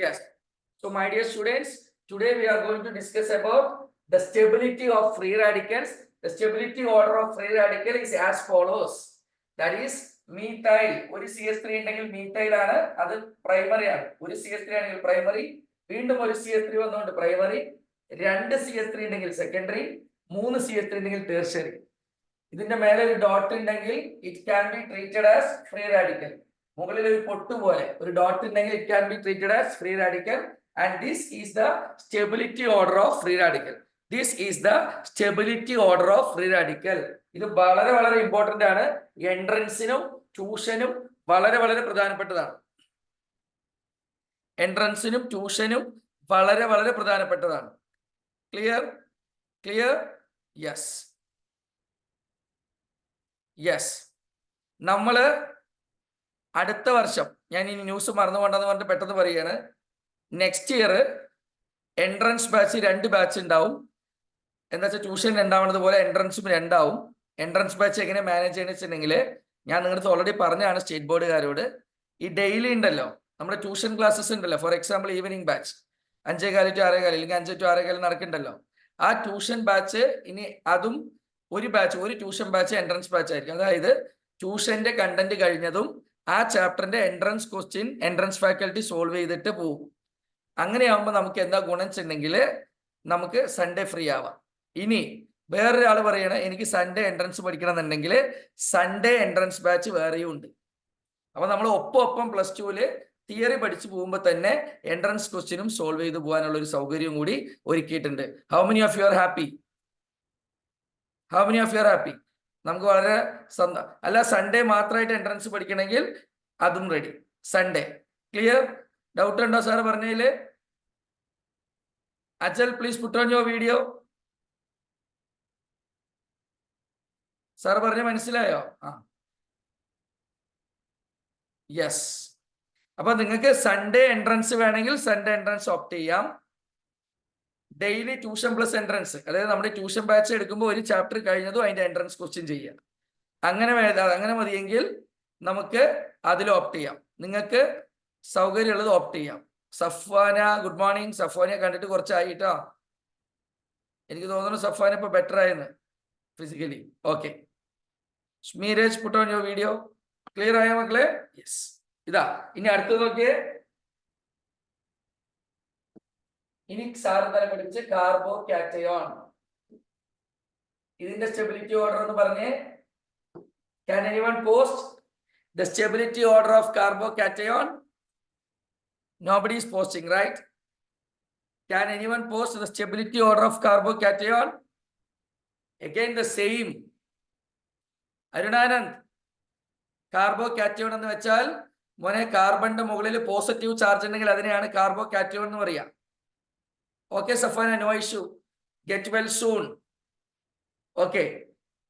Yes. So, my dear students, today we are going to discuss about the stability of free radicals. The stability order of free radical is as follows. That is methyl. ഒരു CH3 ഉണ്ടെങ്കിൽ methyl ആണ്, അത് primary ആണ്. ഒരു CH3 ആണെങ്കിൽ primary, വീണ്ടും ഒരു CH3 വന്നുകൊണ്ട് primary, രണ്ട് CH3 ഉണ്ടെങ്കിൽ secondary, മൂന്ന് CH3 ഉണ്ടെങ്കിൽ tertiary. ഇതിന്റെ മേലെ ഒരു ഡോട്ട് ഉണ്ടെങ്കിൽ it can be treated as free radical. മുകളിൽ ഒരു പൊട്ട് പോലെ ഒരു ഡോട്ട് ഉണ്ടെങ്കിൽ it can be treated as free radical. And this is the stability order of free radical. This is the stability order of free radical. ഇത് വളരെ വളരെ important ആണ്. എൻട്രൻസിനും ട്യൂഷനും വളരെ വളരെ പ്രധാനപ്പെട്ടതാണ്. എൻട്രൻസിനും ട്യൂഷനും വളരെ വളരെ പ്രധാനപ്പെട്ടതാണ്. ക്ലിയർ? ക്ലിയർ? യെസ്. യെസ്. നമ്മള് അടുത്ത വർഷം, ഞാൻ ഈ ന്യൂസ് മറന്നുകൊണ്ടെന്ന് പറഞ്ഞിട്ട് പെട്ടെന്ന് പറയുകയാണ്, next year entrance batch 2 batch ഉണ്ടാവും. എന്താ വെച്ചാൽ ട്യൂഷൻ ഉണ്ടാവുന്നത് പോലെ എൻട്രൻസും 2 ആവും. എൻട്രൻസ് ബാച്ച് എങ്ങനെ മാനേജ് ചെയ്യണമെന്ന് വെച്ചിട്ടുണ്ടെങ്കിൽ ഞാൻ നിങ്ങൾക്ക് ഓൾറെഡി പറഞ്ഞാണ് സ്റ്റേറ്റ് ബോർഡുകാരോട്, ഈ ഡെയിലി ഉണ്ടല്ലോ നമ്മുടെ ട്യൂഷൻ ക്ലാസ്സസ് ഉണ്ടല്ലോ. For example evening batch 5:15 to 6:15 അല്ലെങ്കിൽ 5 to 6:15 നടക്കുന്നുണ്ടല്ലോ. ആ ട്യൂഷൻ ബാച്ച് ഇനി അതും ഒരു ബാച്ച്, ഒരു ട്യൂഷൻ ബാച്ച് എൻട്രൻസ് ബാച്ച് ആയിരിക്കും. അതായത് ട്യൂഷന്റെ കണ്ടന്റ് കഴിഞ്ഞതും ആ ചാപ്റ്ററിന്റെ entrance question entrance faculty solve ചെയ്തിട്ട് പോകും. അങ്ങനെയാകുമ്പോൾ നമുക്ക് എന്താ ഗുണം വെച്ചിട്ടുണ്ടെങ്കിൽ നമുക്ക് സൺഡേ ഫ്രീ ആവാം. ഇനി വേറൊരാൾ പറയണ എനിക്ക് സൺഡേ എൻട്രൻസ് പഠിക്കണം എന്നുണ്ടെങ്കിൽ സൺഡേ എൻട്രൻസ് ബാച്ച് വേറെയും ഉണ്ട്. അപ്പൊ നമ്മൾ ഒപ്പം പ്ലസ് ടുവില് തിയറി പഠിച്ചു പോകുമ്പോൾ തന്നെ എൻട്രൻസ് ക്വസ്റ്റ്യനും സോൾവ് ചെയ്ത് പോകാനുള്ള ഒരു സൗകര്യം കൂടി ഒരുക്കിയിട്ടുണ്ട്. How many of you are happy? How many of you are happy? നമുക്ക് വളരെ അല്ല, സൺഡേ മാത്രമായിട്ട് എൻട്രൻസ് പഠിക്കണമെങ്കിൽ അതും റെഡി. Sunday clear? ഡൗട്ട് ഉണ്ടോ സാർ പറഞ്ഞതില്? Ajal please put on your video. Sir പറഞ്ഞ മനസ്സിലായോ? യെസ്. അപ്പൊ നിങ്ങൾക്ക് സൺഡേ എൻട്രൻസ് വേണമെങ്കിൽ സൺഡേ എൻട്രൻസ് ഓപ്റ്റ് ചെയ്യാം. ഡെയിലി ട്യൂഷൻ പ്ലസ് എൻട്രൻസ്, അതായത് നമ്മുടെ ട്യൂഷൻ ബാച്ച് എടുക്കുമ്പോൾ ഒരു ചാപ്റ്റർ കഴിഞ്ഞതും അതിന്റെ എൻട്രൻസ് ക്വസ്റ്റ്യൻ ചെയ്യാം. അങ്ങനെ മതിയെങ്കിൽ നമുക്ക് അതിൽ ഓപ്റ്റ് ചെയ്യാം. നിങ്ങൾക്ക് സൗകര്യമുള്ളത് ഓപ്റ്റ് ചെയ്യാം. Safwana, good morning. സഫ്വാനെ കണ്ടിട്ട് കുറച്ചായിട്ടോ. എനിക്ക് തോന്നുന്നു സഫ്വാന ഇപ്പൊ ബെറ്റർ ആയെന്ന് ഫിസിക്കലി. ഓക്കെ. സ്മീരേജ് put on your video. Clear ആയോ മക്കളെ? യെസ്. ഇതാ ഇനി അടുത്തത് നോക്കിയേ. ഇനി സാറ് തന്നെ പഠിച്ച് കാർബോ കാറ്റയോൺ. ഇതിന്റെ സ്റ്റെബിലിറ്റി ഓർഡർ എന്ന് പറഞ്ഞേ. Can anyone post the stability order of carbocation? Nobody is posting, right? Can anyone post the stability order of carbocation? Again the same. Arunanand, carbocation എന്ന് വെച്ചാൽ മോനെ കാർബണിന്റെ മുകളിൽ പോസിറ്റീവ് ചാർജ് ഉണ്ടെങ്കിൽ അതിനെയാണ് കാർബോകാറ്റയോൺ എന്ന് പറയാം. Okay Safana, no issue. Get well soon. Okay.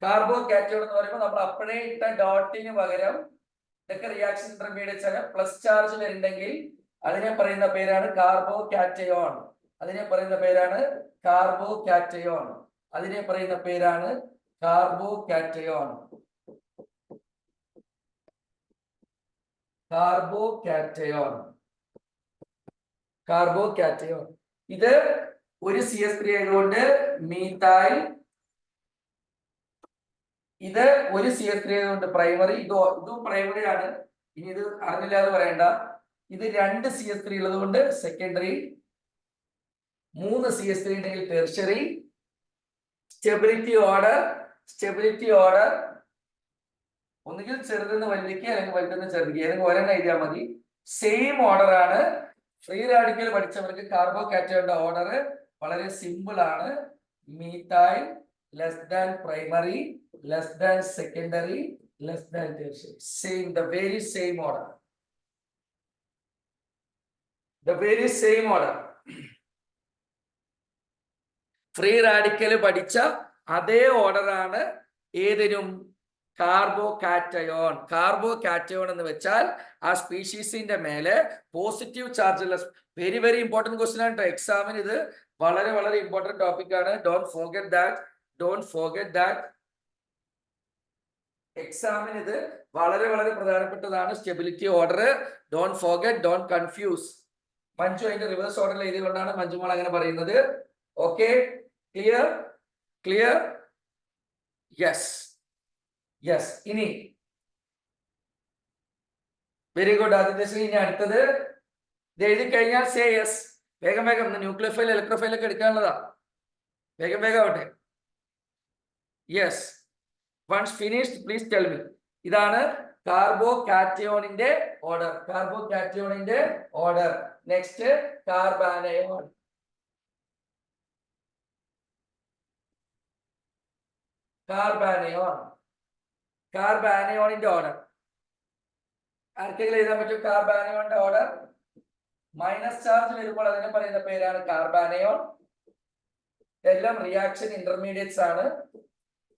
Carbocation എന്ന് പറയുമ്പോൾ നമ്മൾ അപ്പോഴേ ഇട്ട ഡോട്ടിന് പകരം ഇതൊക്കെ റിയാക്ഷൻ ഇന്റർമീഡിയറ്റ്സ് ആണ്. പ്ലസ് ചാർജ് വരുന്നുണ്ടെങ്കിൽ അതിനെ പറയുന്ന പേരാണ് കാർബോകാറ്റയോൺ. അതിനെ പറയുന്ന പേരാണ് കാർബോകാറ്റയോൺ. അതിനെ പറയുന്ന പേരാണ് കാർബോകാറ്റയോൺ. കാർബോകാറ്റയോൺ. കാർബോകാറ്റയോൺ. ഇത് ഒരു CH3 ആയതുകൊണ്ട് മീഥൈൽ. ഇത് ഒരു CH3 ആയതുകൊണ്ട് പ്രൈമറി. ഇതും പ്രൈമറി ആണ്. ഇനി ഇത് അറിഞ്ഞില്ലാതെ പറയണ്ട. ഇത് 2 CH3 ഉള്ളത് കൊണ്ട് സെക്കൻഡറി, 3 CH3 ഉണ്ടെങ്കിൽ ടെർഷ്യറി. സ്റ്റെബിലിറ്റി ഓർഡർ ഒന്നുകിൽ ചെറുതെന്ന് വലുതിക്കുക അല്ലെങ്കിൽ വലുതെന്ന് ചെറുതിക്കുക, ഏതെങ്കിലും ഒരെണ്ണം എഴുതിയാൽ മതി. സെയിം ഓർഡർ ആണ്. ഫ്രീ റാഡിക്കൽ പഠിച്ചവർക്ക് കാർബോകാറ്റയോണിന്റെ ഓർഡർ വളരെ സിമ്പിൾ ആണ്. Methyl less than primary, less than secondary, less than tertiary. Same, the very same order. The very same order. Free radical പഠിച്ച അതേ ഓർഡർ ആണ് ഏതിനും കാർബോകാറ്റയോൺ. കാർബോകാറ്റയോൺ എന്ന് വെച്ചാൽ ആ സ്പീഷീസിന്റെ മേലെ പോസിറ്റീവ് ചാർജ് ഉള്ള. വെരി വെരി ഇമ്പോർട്ടന്റ് ക്വസ്റ്റ്യൻ ആണ്. എക്സാമിന് ഇത് വളരെ വളരെ ഇമ്പോർട്ടന്റ് ടോപ്പിക് ആണ്. Don't forget that. എക്സാമിന് ഇത് വളരെ വളരെ പ്രധാനപ്പെട്ടതാണ്. Stability order. Don't forget, don't confuse. Manju അതിന്റെ റിവേഴ്സ് ഓർഡറിൽ എഴുതിക്കൊണ്ടാണ് മഞ്ജുമോൾ അങ്ങനെ പറയുന്നത്. Okay, clear clear, yes yes. ഇനി വെരി ഗുഡ് ആദിത്യശ്രീ. ഇനി അടുത്തത് ഇത് എഴുതി കഴിഞ്ഞാൽ സേ യെസ്. വേഗം വേഗം, ന്യൂക്ലിയോഫൈൽ ഇലക്ട്രോഫൈൽ ഒക്കെ എടുക്കാനുള്ളതാ. വേഗം വേഗം ആവട്ടെ. Yes, once finished please tell me. ഇതാണ് കാർബോകാറ്റയോണിന്റെ ഓർഡർ. കാർബോകാറ്റയോണിന്റെ ഓർഡർ. Next carbanion. കാർബാനയോൺ, കാർബാനയോണിന്റെ ഓർഡർ ആർക്കെങ്കിലും എഴുതാൻ പറ്റും? കാർബാനയോണിന്റെ ഓർഡർ. മൈനസ് ചാർജ് വരുമ്പോൾ അതിനെ പറയുന്ന പേരാണ് കാർബാനയോൺ. ഇതെല്ലാം റിയാക്ഷൻ ഇന്റർമീഡിയറ്റ്സ് ആണ്.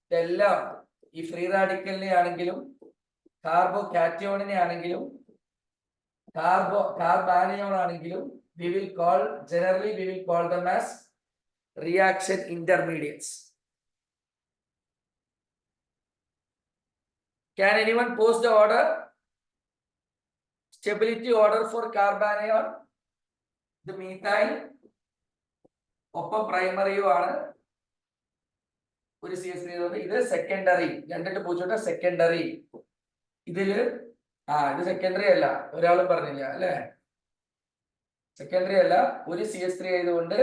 ഇതെല്ലാം ഈ ഫ്രീ റാഡിക്കലിനെ ആണെങ്കിലും കാർബോകാറ്റയോണിനെ ആണെങ്കിലും കാർബാനയോൺ ആണെങ്കിലും generally we will call them as reaction intermediates. Can anyone post the order? Stability order for carbanion. The methyl ഒപ്പം പ്രൈമറിയും ആണ്. ഒരു CH3 ഇത് സെക്കൻഡറി. 2.0 സെക്കൻഡറി. ഇതില് ഇത് സെക്കൻഡറി അല്ല, ഒരാളും പറഞ്ഞില്ല അല്ലെ? സെക്കൻഡറി അല്ല. ഒരു CH3 ആയതുകൊണ്ട്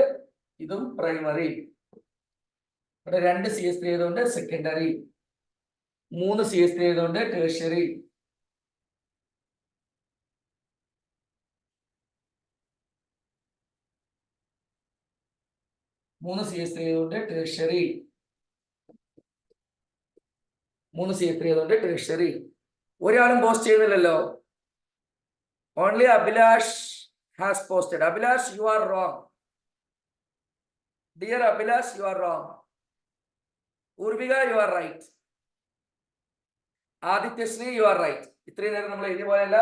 ഇതും പ്രൈമറി. ഇവിടെ 2 CH3 ആയതുകൊണ്ട് സെക്കൻഡറി. 3 CH3 ആയതുകൊണ്ട് ടേഴ്ഷ്യറി. ഒരാളും പോസ്റ്റ് ചെയ്യുന്നില്ലല്ലോ. Only Abhilash has posted. Abhilash, you are wrong. Dear Abhilash, you are wrong. Urvika, you are right. Adityasree, you are right. ഇത്രയും നേരം നമ്മൾ എഴുതിയ പോലെയല്ല,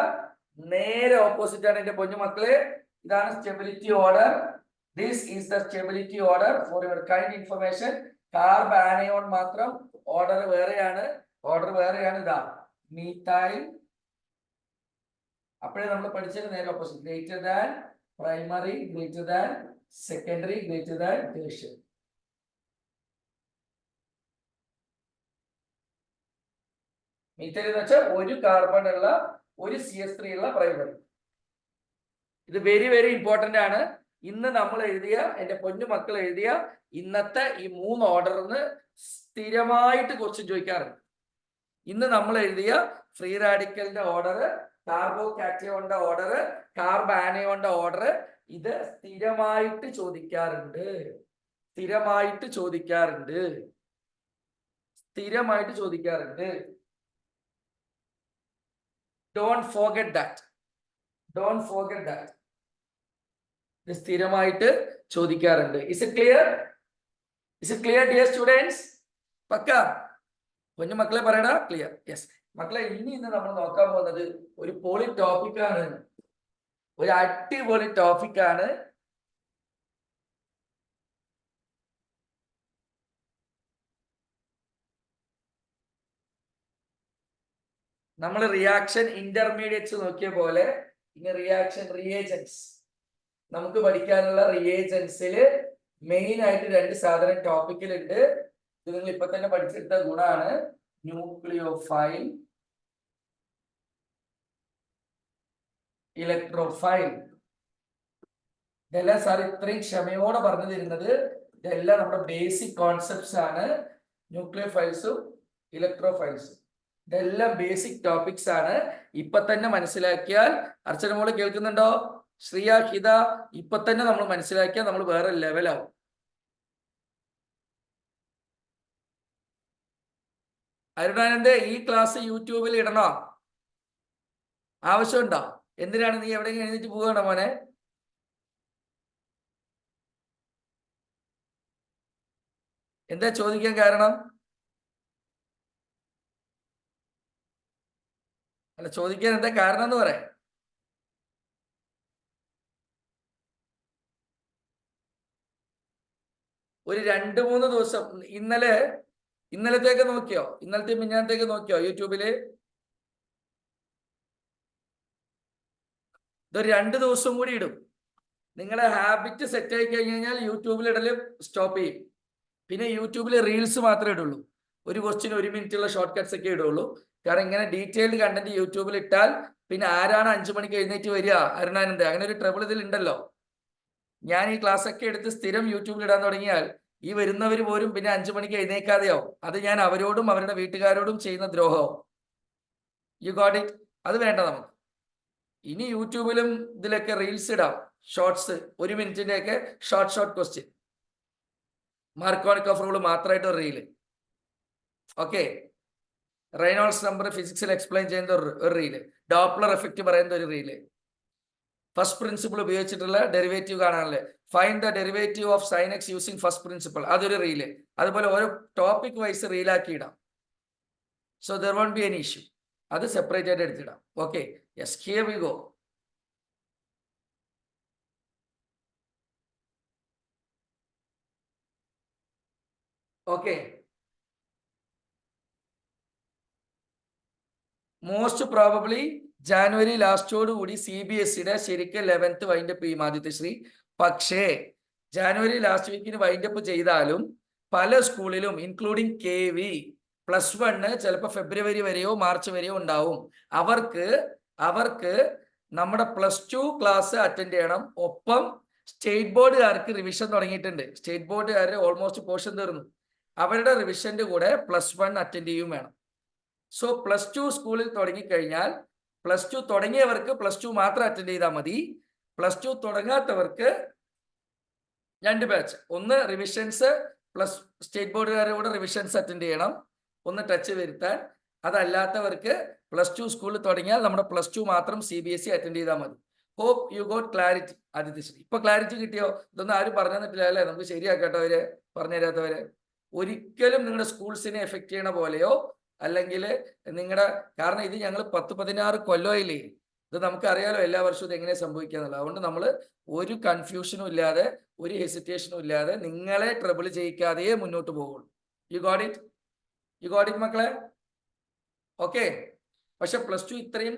നേരെ ഓപ്പോസിറ്റ് ആണ് എന്റെ പൊന്നു മക്കളെ. ഇതാണ് stability order. This is the stability order for your kind information. Carbanion മാത്രം ഓർഡർ വേറെയാണ്. ഇതാ മീഥൈൽ. അപ്പോഴേ നമ്മൾ പഠിച്ചത് നേരെ opposite. Greater than primary, greater than secondary, greater than tertiary. Methyl എന്ന് വെച്ചാൽ ഒരു കാർബൺ ഉള്ള ഒരു CH3 ഉള്ള പ്രൈമറി. ഇത് വെരി വെരി ഇമ്പോർട്ടന്റ് ആണ്. ഇന്ന് നമ്മൾ എഴുതിയ, എന്റെ പൊന്നു മക്കൾ എഴുതിയ ഇന്നത്തെ ഈ 3 ഓർഡറിന് സ്ഥിരമായിട്ട് ക്വസ്റ്റ്യൻ ചോദിക്കാറുണ്ട്. ഇന്ന് നമ്മൾ എഴുതിയ ഫ്രീ റാഡിക്കലിന്റെ ഓർഡർ, കാർബോകാറ്റയോണിന്റെ ഓർഡർ, കാർബാനയോണിന്റെ ഓർഡർ, ഇത് സ്ഥിരമായിട്ട് ചോദിക്കാറുണ്ട്. Don't forget that. ഇത് സ്ഥിരമായിട്ട് ചോദിക്കാറുണ്ട്. Is it clear, dear students? പക്ക കുഞ്ഞു മക്കളെ പറയടാ. ക്ലിയർ? യെസ് മക്കളെ. ഇന്ന് നമ്മൾ നോക്കാൻ പോകുന്നത് ഒരു പൊളി ടോപ്പിക്കാണ്. ഒരു അടിപൊളി ടോപ്പിക്കാണ്. നമ്മൾ റിയാക്ഷൻ ഇന്റർമീഡിയറ്റ്സ് നോക്കിയ പോലെ ഇനി റിയാക്ഷൻ റിയേജൻസ് നമുക്ക് പഠിക്കാനുള്ള. റിയേജൻസിൽ മെയിൻ ആയിട്ട് 2 സാധനം ടോപ്പിക്കിലുണ്ട്. ഇത് നിങ്ങൾ ഇപ്പൊ തന്നെ പഠിച്ചെടുത്ത ഗുണമാണ്. Nucleophile, electrophile. ഇതെല്ലാം സാർ ഇത്രയും ക്ഷമയോടെ പറഞ്ഞു തരുന്നത്. ഇതെല്ലാം നമ്മുടെ ബേസിക് കോൺസെപ്റ്റ്സ് ആണ്. ന്യൂക്ലിയോഫൈൽസും ഇലക്ട്രോഫൈൽസും ഇതെല്ലാം ബേസിക് ടോപ്പിക്സ് ആണ്. ഇപ്പൊ തന്നെ മനസ്സിലാക്കിയാൽ, അർച്ചന മോള് കേൾക്കുന്നുണ്ടോ? ശ്രീയ, ഹിത, ഇപ്പൊ തന്നെ നമ്മൾ മനസ്സിലാക്കിയാൽ നമ്മൾ വേറെ ലെവലാവും. അരുണാനന്ദ്, ഈ ക്ലാസ് യൂട്യൂബിൽ ഇടണോ? ആവശ്യമുണ്ടോ? എന്തിനാണ് നീ എവിടെയെങ്കിലും എഴുന്നേറ്റ് പോകണോ മോനെ? എന്താ ചോദിക്കാൻ കാരണം? അല്ല, ചോദിക്കാൻ എന്താ കാരണം എന്ന് പറയാം. ഒരു 2-3 ദിവസം, ഇന്നലത്തേക്ക് നോക്കിയോ? ഇന്നലത്തെ മിഞ്ഞാന്നത്തേക്ക് നോക്കിയോ യൂട്യൂബില്? ഇതൊരു 2 ദിവസം കൂടി ഇടും. നിങ്ങളെ ഹാബിറ്റ് സെറ്റ് ആയി കഴിഞ്ഞ് കഴിഞ്ഞാൽ യൂട്യൂബിൽ ഇടല് സ്റ്റോപ്പ് ചെയ്യും. പിന്നെ യൂട്യൂബിൽ റീൽസ് മാത്രമേ ഇടുള്ളൂ. ഒരു ക്വസ്റ്റ്യൻ 1 മിനിറ്റുള്ള ഷോർട്ട് കട്ട്സ് ഒക്കെ ഇടുള്ളൂ. കാരണം ഇങ്ങനെ ഡീറ്റെയിൽഡ് കണ്ടന്റ് യൂട്യൂബിൽ ഇട്ടാൽ പിന്നെ ആരാണ് 5 മണിക്ക് എഴുന്നേറ്റ് വരിക? അരുണാനന്ദ്, അങ്ങനെ ഒരു ട്രബിൾ ഇതിൽ ഉണ്ടല്ലോ. ഞാൻ ഈ ക്ലാസ് ഒക്കെ എടുത്ത് സ്ഥിരം യൂട്യൂബിൽ ഇടാൻ തുടങ്ങിയാൽ ഈ വരുന്നവർ പോലും പിന്നെ 5 മണിക്ക് എഴുന്നേക്കാതെയാവും. അത് ഞാൻ അവരോടും അവരുടെ വീട്ടുകാരോടും ചെയ്യുന്ന ദ്രോഹവും. U got it? അത് വേണ്ട നമുക്ക്. ഇനി യൂട്യൂബിലും ഇതിലൊക്കെ റീൽസ് ഇടാം, ഷോർട്സ്, 1 മിനിറ്റിന്റെ ഒക്കെ short question, Markovnikov rule മാത്രമായിട്ട് ഒരു റീല്. ഓക്കെ, റെയ്നോൾഡ്സ് നമ്പർ ഫിസിക്സിൽ എക്സ്പ്ലെയിൻ ചെയ്യുന്ന ഒരു റീല്, ഡോപ്ലർ എഫക്റ്റ് പറയുന്ന ഒരു റീല്, ഫസ്റ്റ് പ്രിൻസിപ്പിൾ ഉപയോഗിച്ചിട്ടുള്ള ഡെറിവേറ്റീവ് കാണാനല്ലേ, find the derivative of sine x using first principle, അതൊരു റീല്. അതുപോലെ ഓരോ ടോപ്പിക് വൈസ് റീലാക്കി ഇടാം. So there won't be an issue. അത് സെപ്പറേറ്റ് ആയിട്ട് എടുത്തിടാം. Okay, yes, here we go. Okay, most probably January ലാസ്റ്റോട് കൂടി CBSE ശരിക്കും 11th വൈൻഡപ്പ് ചെയ്യും ആദിത്യശ്രീ. പക്ഷേ ജാനുവരി ലാസ്റ്റ് വീക്കിന് വൈൻഡപ്പ് ചെയ്താലും പല സ്കൂളിലും ഇൻക്ലൂഡിങ് KV +1 ചിലപ്പോൾ ഫെബ്രുവരി വരെയോ മാർച്ച് വരെയോ ഉണ്ടാവും. അവർക്ക് നമ്മുടെ +2 ക്ലാസ് അറ്റൻഡ് ചെയ്യണം. ഒപ്പം സ്റ്റേറ്റ് ബോർഡുകാർക്ക് റിവിഷൻ തുടങ്ങിയിട്ടുണ്ട്. സ്റ്റേറ്റ് ബോർഡുകാർ ഓൾമോസ്റ്റ് പോർഷൻ തീർന്നു. അവരുടെ റിവിഷന്റെ കൂടെ +1 അറ്റൻഡ് ചെയ്യും വേണം. സോ +2 സ്കൂളിൽ തുടങ്ങിക്കഴിഞ്ഞാൽ +2 തുടങ്ങിയവർക്ക് +2 മാത്രം അറ്റൻഡ് ചെയ്താൽ മതി. +2 തുടങ്ങാത്തവർക്ക് 2 ബാച്ച്, ഒന്ന് റിവിഷൻസ് പ്ലസ് സ്റ്റേറ്റ് ബോർഡുകാരുടെ കൂടെ റിവിഷൻസ് അറ്റൻഡ് ചെയ്യണം, ഒന്ന് ടച്ച് വരുത്താൻ. അതല്ലാത്തവർക്ക് +2 സ്കൂളിൽ തുടങ്ങിയാൽ നമ്മുടെ +2 മാത്രം CBSE അറ്റൻഡ് ചെയ്താൽ മതി. Hope you got clarity Adityasree. ഇപ്പൊ ക്ലാരിറ്റി കിട്ടിയോ? ഇതൊന്നും ആരും പറഞ്ഞു തന്നിട്ടില്ല അല്ലേ? നമുക്ക് ശരിയാക്കട്ടോ അവര് പറഞ്ഞു തരാത്തവര്. ഒരിക്കലും നിങ്ങളുടെ സ്കൂൾസിനെ എഫക്ട് ചെയ്യണ പോലെയോ അല്ലെങ്കിൽ നിങ്ങളുടെ, കാരണം ഇത് ഞങ്ങൾ 10-16 കൊല്ലമായില്ലേ, ഇത് നമുക്കറിയാലോ എല്ലാ വർഷവും ഇത് എങ്ങനെ സംഭവിക്കുക എന്നുള്ളത്. അതുകൊണ്ട് നമ്മൾ ഒരു കൺഫ്യൂഷനും ഇല്ലാതെ ഒരു ഹെസിറ്റേഷനും ഇല്ലാതെ നിങ്ങളെ ട്രബിൾ ചെയ്യിക്കാതെ മുന്നോട്ട് പോകുള്ളൂ. യു ഗോട്ട് ഇറ്റ് മക്കളെ? ഓക്കെ. പക്ഷെ +2 ഇത്രയും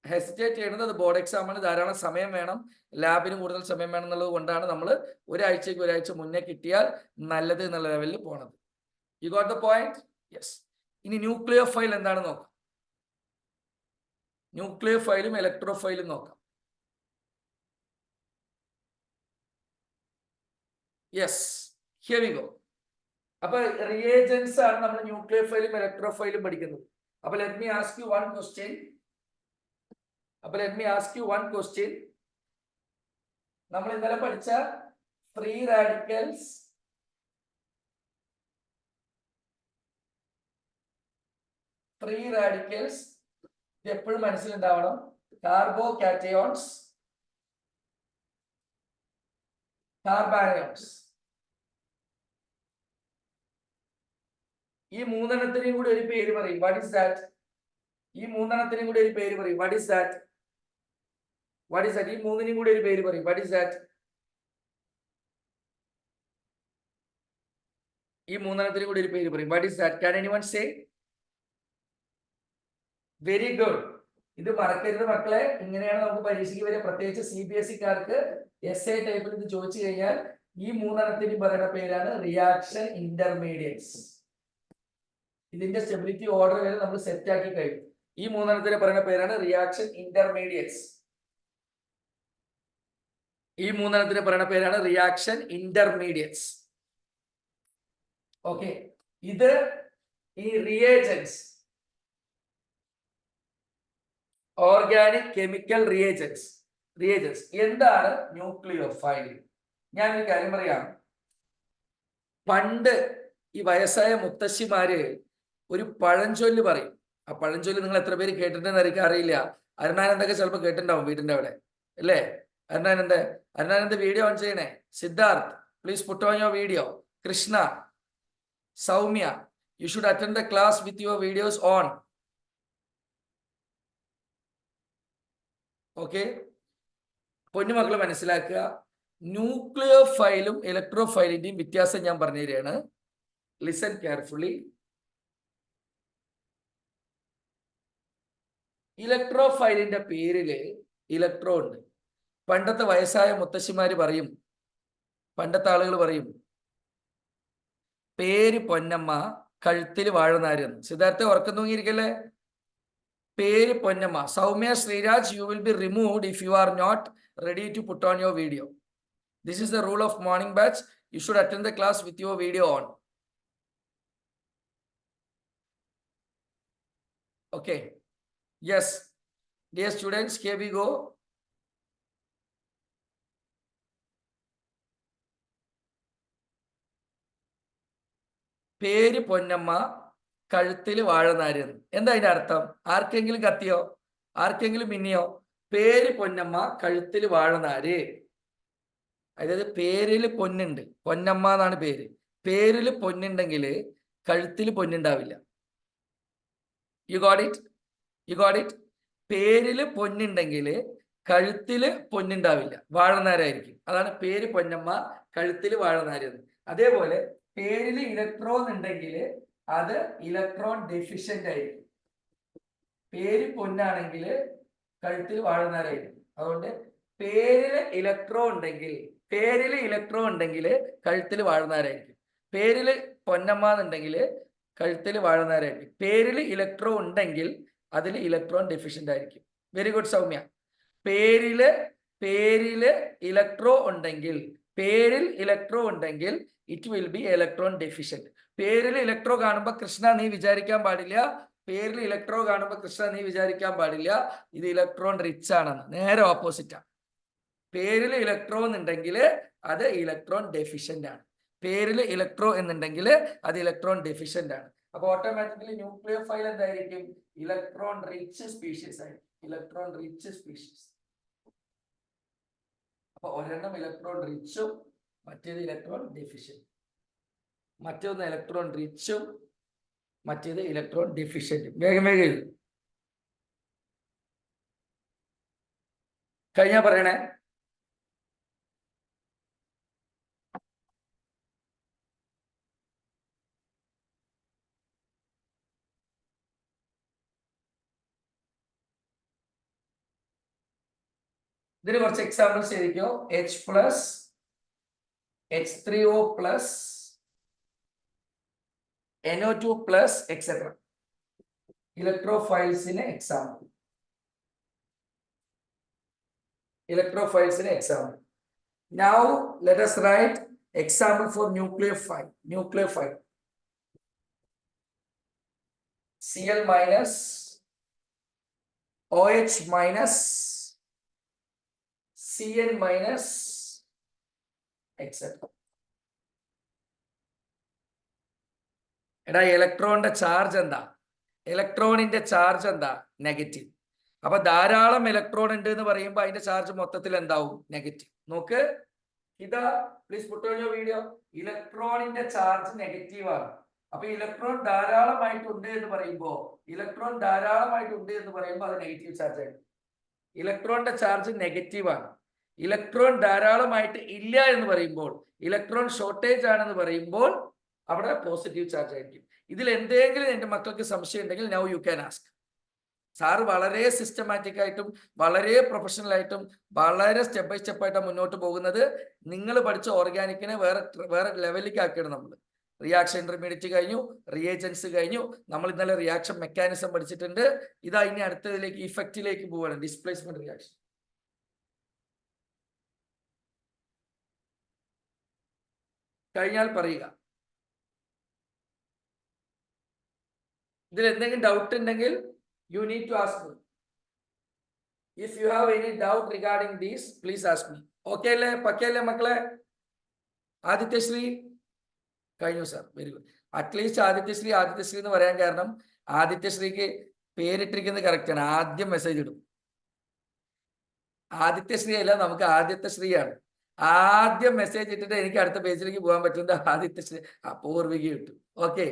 ഹെസിറ്റേറ്റ് ചെയ്യുന്നത് അത് ബോർഡ് എക്സാമിന് ധാരാളം സമയം വേണം, ലാബിന് കൂടുതൽ സമയം വേണം എന്നുള്ളത് കൊണ്ടാണ് നമ്മൾ ഒരാഴ്ച മുന്നേ കിട്ടിയാൽ നല്ലത് എന്നുള്ള ലെവലിൽ പോണത്. You got the point? Yes. ഇനി ന്യൂക്ലിയർ ഫൈൽ എന്താണെന്ന് നോക്കാം. ന്യൂക്ലിയർ ഫൈലും ഇലക്ട്രോ ഫൈലും നോക്കാം. Yes, here we go. അപ്പൊ റിയേജൻസ് ആണ് നമ്മൾ ന്യൂക്ലിയർ ഫൈലും ഇലക്ട്രോ ഫൈലും പഠിക്കുന്നത്. അപ്പൊ let me ask you one question. നമ്മൾ ഇന്നലെ പഠിച്ച ഫ്രീ റാഡിക്കൽസ്, എപ്പോഴും മനസ്സിലുണ്ടാവണം. കാർബോ കാറ്റയോൺസ്, കാർബാനയോൺസ്, ഈ മൂന്നെണ്ണത്തിനെയും കൂടി ഒരു പേര് പറയും. What is that? ഈ മൂന്നെണ്ണത്തിനെയും കൂടി ഒരു പേര് പറയും. What is that? ഈ മൂന്നിനെയും കൂടി ഒരു പേര് പറയും. What is that? ഈ മൂന്നെണ്ണത്തിനും കൂടി ഒരു പേര് പറയും. What is that? Can anyone say? Very good. ഇത് മറക്കരുത് മക്കളെ. ഇങ്ങനെയാണ് നമുക്ക് പരീക്ഷയ്ക്ക് വരെ, പ്രത്യേകിച്ച് CBSE-കാർക്ക് essay ടൈപ്പിൽ ഇത് ചോദിച്ചു കഴിഞ്ഞാൽ ഈ മൂന്നെണ്ണത്തിന് പറയുന്ന പേരാണ് റിയാക്ഷൻ ഇന്റർമീഡിയറ്റ്സ്. ഇതിന്റെ സ്റ്റെബിലിറ്റി ഓർഡർ വരെ നമ്മൾ സെറ്റ് ആക്കി കഴിഞ്ഞു. ഈ മൂന്നെണ്ണത്തിന് പറയുന്ന പേരാണ് റിയാക്ഷൻ ഇന്റർമീഡിയറ്റ്സ്. ഓക്കെ, ഇത് ഈ റിയേജൻസ്, ഓർഗാനിക് കെമിക്കൽ റിയേജൻസ്. എന്താണ് ന്യൂക്ലിയോഫൈൽ? ഞാൻ ഒരു കാര്യം പറയാം. പണ്ട് ഈ വയസ്സായ മുത്തശ്ശിമാര് ഒരു പഴഞ്ചൊല്ല് പറയും. ആ പഴഞ്ചൊല്ല് നിങ്ങൾ എത്ര പേര് കേട്ടിട്ടുണ്ടെന്ന് എനിക്ക് അറിയില്ല. അരുണാനന്ദൊക്കെ ചിലപ്പോൾ കേട്ടിട്ടുണ്ടാവും വീട്ടിന്റെ അവിടെ, അല്ലേ? അരുണാനന്ദ വീഡിയോ ഓൺ ചെയ്യണേ. Siddharth, please put on your video. Krishna, Soumya, you should attend the class with your videos on. Okay, പൊന്നുമക്കൾ മനസ്സിലാക്കുക. ന്യൂക്ലിയർ ഫൈലും ഇലക്ട്രോ ഫൈലിന്റെയും വ്യത്യാസം ഞാൻ പറഞ്ഞു തരികയാണ്. Listen carefully. ഇലക്ട്രോ ഫൈലിന്റെ പേരില് ഇലക്ട്രോ ഉണ്ട്. പണ്ടത്തെ വയസ്സായ മുത്തശ്ശിമാര് പറയും, പണ്ടത്തെ ആളുകൾ പറയും, പേര് പൊന്നമ്മ കഴുത്തിൽ വാഴുന്നാര്. സിദ്ധാർത്ഥ ഉറക്കം തൂങ്ങിയിരിക്കല്ലേ? പേര് Ponnamma. Soumya Sreeraj, you will be removed if you are not ready to put on your video. This is the rule of morning batch. You should attend the class with your video on. Okay. Yes. Dear students, here we go. പേര് പൊന്നമ്മ കഴുത്തിൽ വാഴുന്നാര്. എന്താ അതിന്റെ അർത്ഥം? ആർക്കെങ്കിലും കത്തിയോ? ആർക്കെങ്കിലും മിന്നിയോ? പേര് പൊന്നമ്മ കഴുത്തിൽ വാഴുന്നാര്. അതായത് പേരിൽ പൊന്നുണ്ട്, പൊന്നമ്മ എന്നാണ് പേര്. പേരിൽ പൊന്നുണ്ടെങ്കിൽ കഴുത്തിൽ പൊന്നുണ്ടാവില്ല. You got it? You got it? പേരിൽ പൊന്നുണ്ടെങ്കിൽ കഴുത്തിൽ പൊന്നുണ്ടാവില്ല, വാഴുന്നാരായിരിക്കും. അതാണ് പേര് പൊന്നമ്മ കഴുത്തിൽ വാഴുന്നാര്. അതേപോലെ പേരിൽ ഇലക്ട്രോൺ ഉണ്ടെങ്കിൽ അത് ഇലക്ട്രോൺ ഡെഫിഷ്യന്റ് ആയിരിക്കും. പേര് പൊന്നാണെങ്കിൽ കഴുത്തിൽ വാഴുന്നാരായിരിക്കും. അതുകൊണ്ട് പേരിൽ ഇലക്ട്രോൺ ഉണ്ടെങ്കിൽ കഴുത്തിൽ വാഴുന്നാരായിരിക്കും. പേരിൽ പൊന്നമ്മ എന്നുണ്ടെങ്കിൽ കഴുത്തിൽ വാഴുന്നാരായിരിക്കും. പേരിൽ ഇലക്ട്രോൺ ഉണ്ടെങ്കിൽ അതിൽ ഇലക്ട്രോൺ ഡെഫിഷ്യന്റ് ആയിരിക്കും. Very good Soumya. പേരില് ഇലക്ട്രോ ഉണ്ടെങ്കിൽ it will be electron deficient. പേരിൽ ഇലക്ട്രോ കാണുമ്പോൾ കൃഷ്ണ നീ വിചാരിക്കാൻ പാടില്ല, പേരിൽ ഇലക്ട്രോ കാണുമ്പോൾ കൃഷ്ണ നീ വിചാരിക്കാൻ പാടില്ല ഇത് ഇലക്ട്രോൺ റിച്ച് ആണെന്ന്. നേരെ ഓപ്പോസിറ്റാണ്. പേരിൽ ഇലക്ട്രോ എന്നുണ്ടെങ്കിൽ അത് ഇലക്ട്രോൺ ഡെഫിഷ്യന്റ് ആണ്. പേരിൽ ഇലക്ട്രോ എന്നുണ്ടെങ്കിൽ അത് ഇലക്ട്രോൺ ഡെഫിഷ്യന്റ് ആണ്. അപ്പൊ ഓട്ടോമാറ്റിക്കലി ന്യൂക്ലിയോഫൈൽ എന്തായിരിക്കും? ഇലക്ട്രോൺ റിച്ച് സ്പീഷീസ് ആയിരിക്കും. Electron rich species. അപ്പൊ ഒരെണ്ണം ഇലക്ട്രോൺ റിച്ചും മറ്റേത് ഇലക്ട്രോൺ ഡെഫിഷ്യന്റ്. മറ്റൊന്ന് ഇലക്ട്രോൺ റിച്ചും മറ്റേത് ഇലക്ട്രോൺ ഡെഫിഷ്യന്റും. വേഗം വേഗം കഴിഞ്ഞാ പറയണേ. ഇതിന് കുറച്ച് എക്സാമ്പിൾസ് എഴുതിക്കോ. H+, H3O+, NO2+, etc. ഇലക്ട്രോഫൈൽസിന് example. Now let us write example for nucleophile. Cl- OH-, Cn-, etc. എടാ ഇലക്ട്രോണിന്റെ ചാർജ് എന്താ? ഇലക്ട്രോണിന്റെ ചാർജ് എന്താ? നെഗറ്റീവ്. അപ്പൊ ധാരാളം ഇലക്ട്രോൺ ഉണ്ട് എന്ന് പറയുമ്പോൾ അതിന്റെ ചാർജ് മൊത്തത്തിൽ എന്താവും? നെഗറ്റീവ്. നോക്ക് ഇതാ, please put on your video. ഇലക്ട്രോണിന്റെ ചാർജ് നെഗറ്റീവ് ആണ്. അപ്പൊ ഇലക്ട്രോൺ ധാരാളമായിട്ടുണ്ട് എന്ന് പറയുമ്പോൾ അത് നെഗറ്റീവ് ചാർജ് ആയിരിക്കും. ഇലക്ട്രോണിന്റെ ചാർജ് നെഗറ്റീവ് ആണ്. ഇലക്ട്രോൺ ധാരാളമായിട്ട് ഇല്ല എന്ന് പറയുമ്പോൾ, ഇലക്ട്രോൺ ഷോർട്ടേജ് ആണെന്ന് പറയുമ്പോൾ അവിടെ പോസിറ്റീവ് ചാർജ് ആയിരിക്കും. ഇതിൽ എന്തെങ്കിലും എൻ്റെ മക്കൾക്ക് സംശയം ഉണ്ടെങ്കിൽ now you can ask. Sir വളരെ സിസ്റ്റമാറ്റിക് ആയിട്ടും വളരെ പ്രൊഫഷണൽ ആയിട്ടും വളരെ സ്റ്റെപ്പ് ബൈ സ്റ്റെപ്പ് ആയിട്ടാണ് മുന്നോട്ട് പോകുന്നത്. നിങ്ങൾ പഠിച്ച ഓർഗാനിക്കിനെ വേറെ ലെവലിലേക്ക് ആക്കിയാണ് നമ്മൾ. റിയാക്ഷൻ ഇന്റർമീഡിയറ്റ് കഴിഞ്ഞു, റിയേജൻസ് കഴിഞ്ഞു, നമ്മൾ ഇന്നലെ റിയാക്ഷൻ മെക്കാനിസം പഠിച്ചിട്ടുണ്ട്. ഇതാ ഇനി അടുത്തതിലേക്ക് ഇഫക്റ്റിലേക്ക് പോവുകയാണ്, ഡിസ്പ്ലേസ്മെന്റ് റിയാക്ഷൻ. കഴിഞ്ഞാൽ പറയുക. ഇതിൽ എന്തെങ്കിലും ഡൗട്ട് ഉണ്ടെങ്കിൽ you need to ask me. If you have any doubt regarding this, please ask me. Okay അല്ലേ? പക്കയല്ലേ മക്കളെ? ആദിത്യശ്രീ കഴിഞ്ഞു sir. Very good. At least Adithyasree എന്ന് പറയാൻ കാരണം ആദിത്യശ്രീക്ക് പേരിട്ടിരിക്കുന്നത് കറക്റ്റ് ആണ്. ആദ്യം മെസ്സേജ് ഇടും. ആദിത്യശ്രീ അല്ല, നമുക്ക് ആദ്യത്തെ ശ്രീയാണ്. ആദ്യം മെസ്സേജ് ഇട്ടിട്ട് എനിക്ക് അടുത്ത പേജിലേക്ക് പോകാൻ പറ്റുന്നത് ആദിത്യശ്രീ. പൂർവിക കിട്ടും. Okay,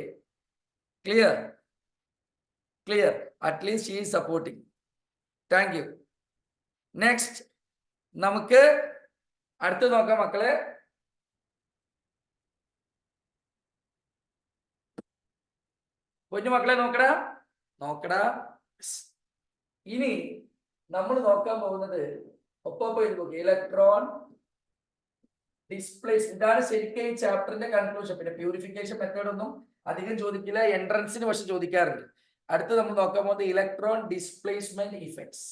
clear? At least she is supporting. Thank you. Next, നമുക്ക് അടുത്ത് നോക്കാം മക്കളെ. കുഞ്ഞു മക്കളെ നോക്കടാ. ഇനി നമ്മൾ നോക്കാൻ പോകുന്നത് ഒപ്പം ഇലക്ട്രോൺ ഡിസ്പ്ലേസ്. ഇതാണ് ശരിക്കും ഈ ചാപ്റ്ററിന്റെ കൺക്ലൂഷൻ. പിന്നെ പ്യൂരിഫിക്കേഷൻ മെത്തേഡ് ഒന്നും അധികം ചോദിക്കില്ല, എൻട്രൻസിന് പക്ഷെ ചോദിക്കാറുണ്ട്. അടുത്ത് നമ്മൾ നോക്കാൻ പോകുന്നത് ഇലക്ട്രോൺ ഡിസ്പ്ലേസ്മെന്റ് ഇഫക്ട്സ്.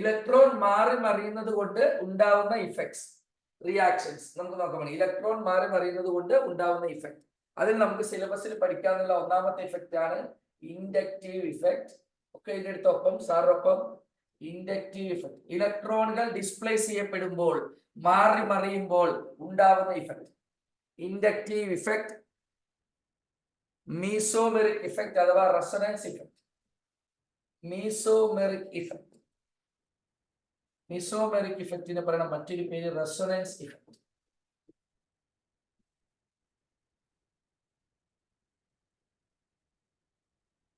ഇലക്ട്രോൺ മാറി മറിയുന്നത് കൊണ്ട് ഉണ്ടാവുന്ന ഇഫക്ട്സ്, റിയാക്ഷൻസ് നമുക്ക് നോക്കാം. ഇലക്ട്രോൺ മാറി മറിയുന്നത് കൊണ്ട് ഉണ്ടാവുന്ന ഇഫക്ട്. അതിൽ നമുക്ക് സിലബസിൽ പഠിക്കാനുള്ള ഒന്നാമത്തെ ഇഫക്റ്റ് ആണ് ഇൻഡക്റ്റീവ് ഇഫക്റ്റ്. ഒക്കെ ഇതിന്റെ ഒപ്പം സാറൊപ്പം ഇൻഡക്റ്റീവ് ഇഫക്റ്റ്. ഇലക്ട്രോണുകൾ ഡിസ്പ്ലേസ് ചെയ്യപ്പെടുമ്പോൾ, മാറി മറിയുമ്പോൾ ഉണ്ടാവുന്ന ഇഫക്റ്റ് ഇൻഡക്റ്റീവ് ഇഫക്റ്റ്. മീസോമെറിക് ഇഫക്റ്റ് അഥവാ റെസൊണൻസ് ഇഫക്റ്റ്. മീസോമെറിക് ഇഫക്റ്റ്. മീസോമെറിക് ഇഫക്റ്റിന് പറയുന്ന മറ്റൊരു പേര് റെസൊണൻസ് ഇഫക്റ്റ്.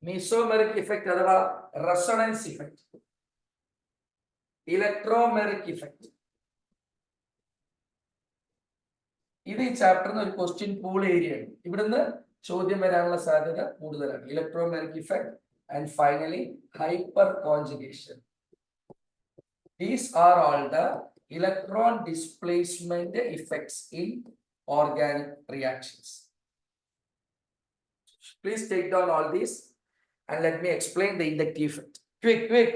മീസോമെറിക് ഇഫക്റ്റ് അഥവാ റെസൊണൻസ് ഇഫക്റ്റ്. Electromeric effect. ഇത് ഈ ചാപ്റ്ററിന് ഒരു ക്വസ്റ്റ്യൻ പൂൾ ഏരിയയാണ്. ഇവിടുന്ന് ചോദ്യം വരാനുള്ള സാധ്യത കൂടുതലാണ്. Electromeric effect and finally hyper conjugation. These are all the electron displacement effects in organic reactions. Please take down all these and let me explain the inductive effect. Quick.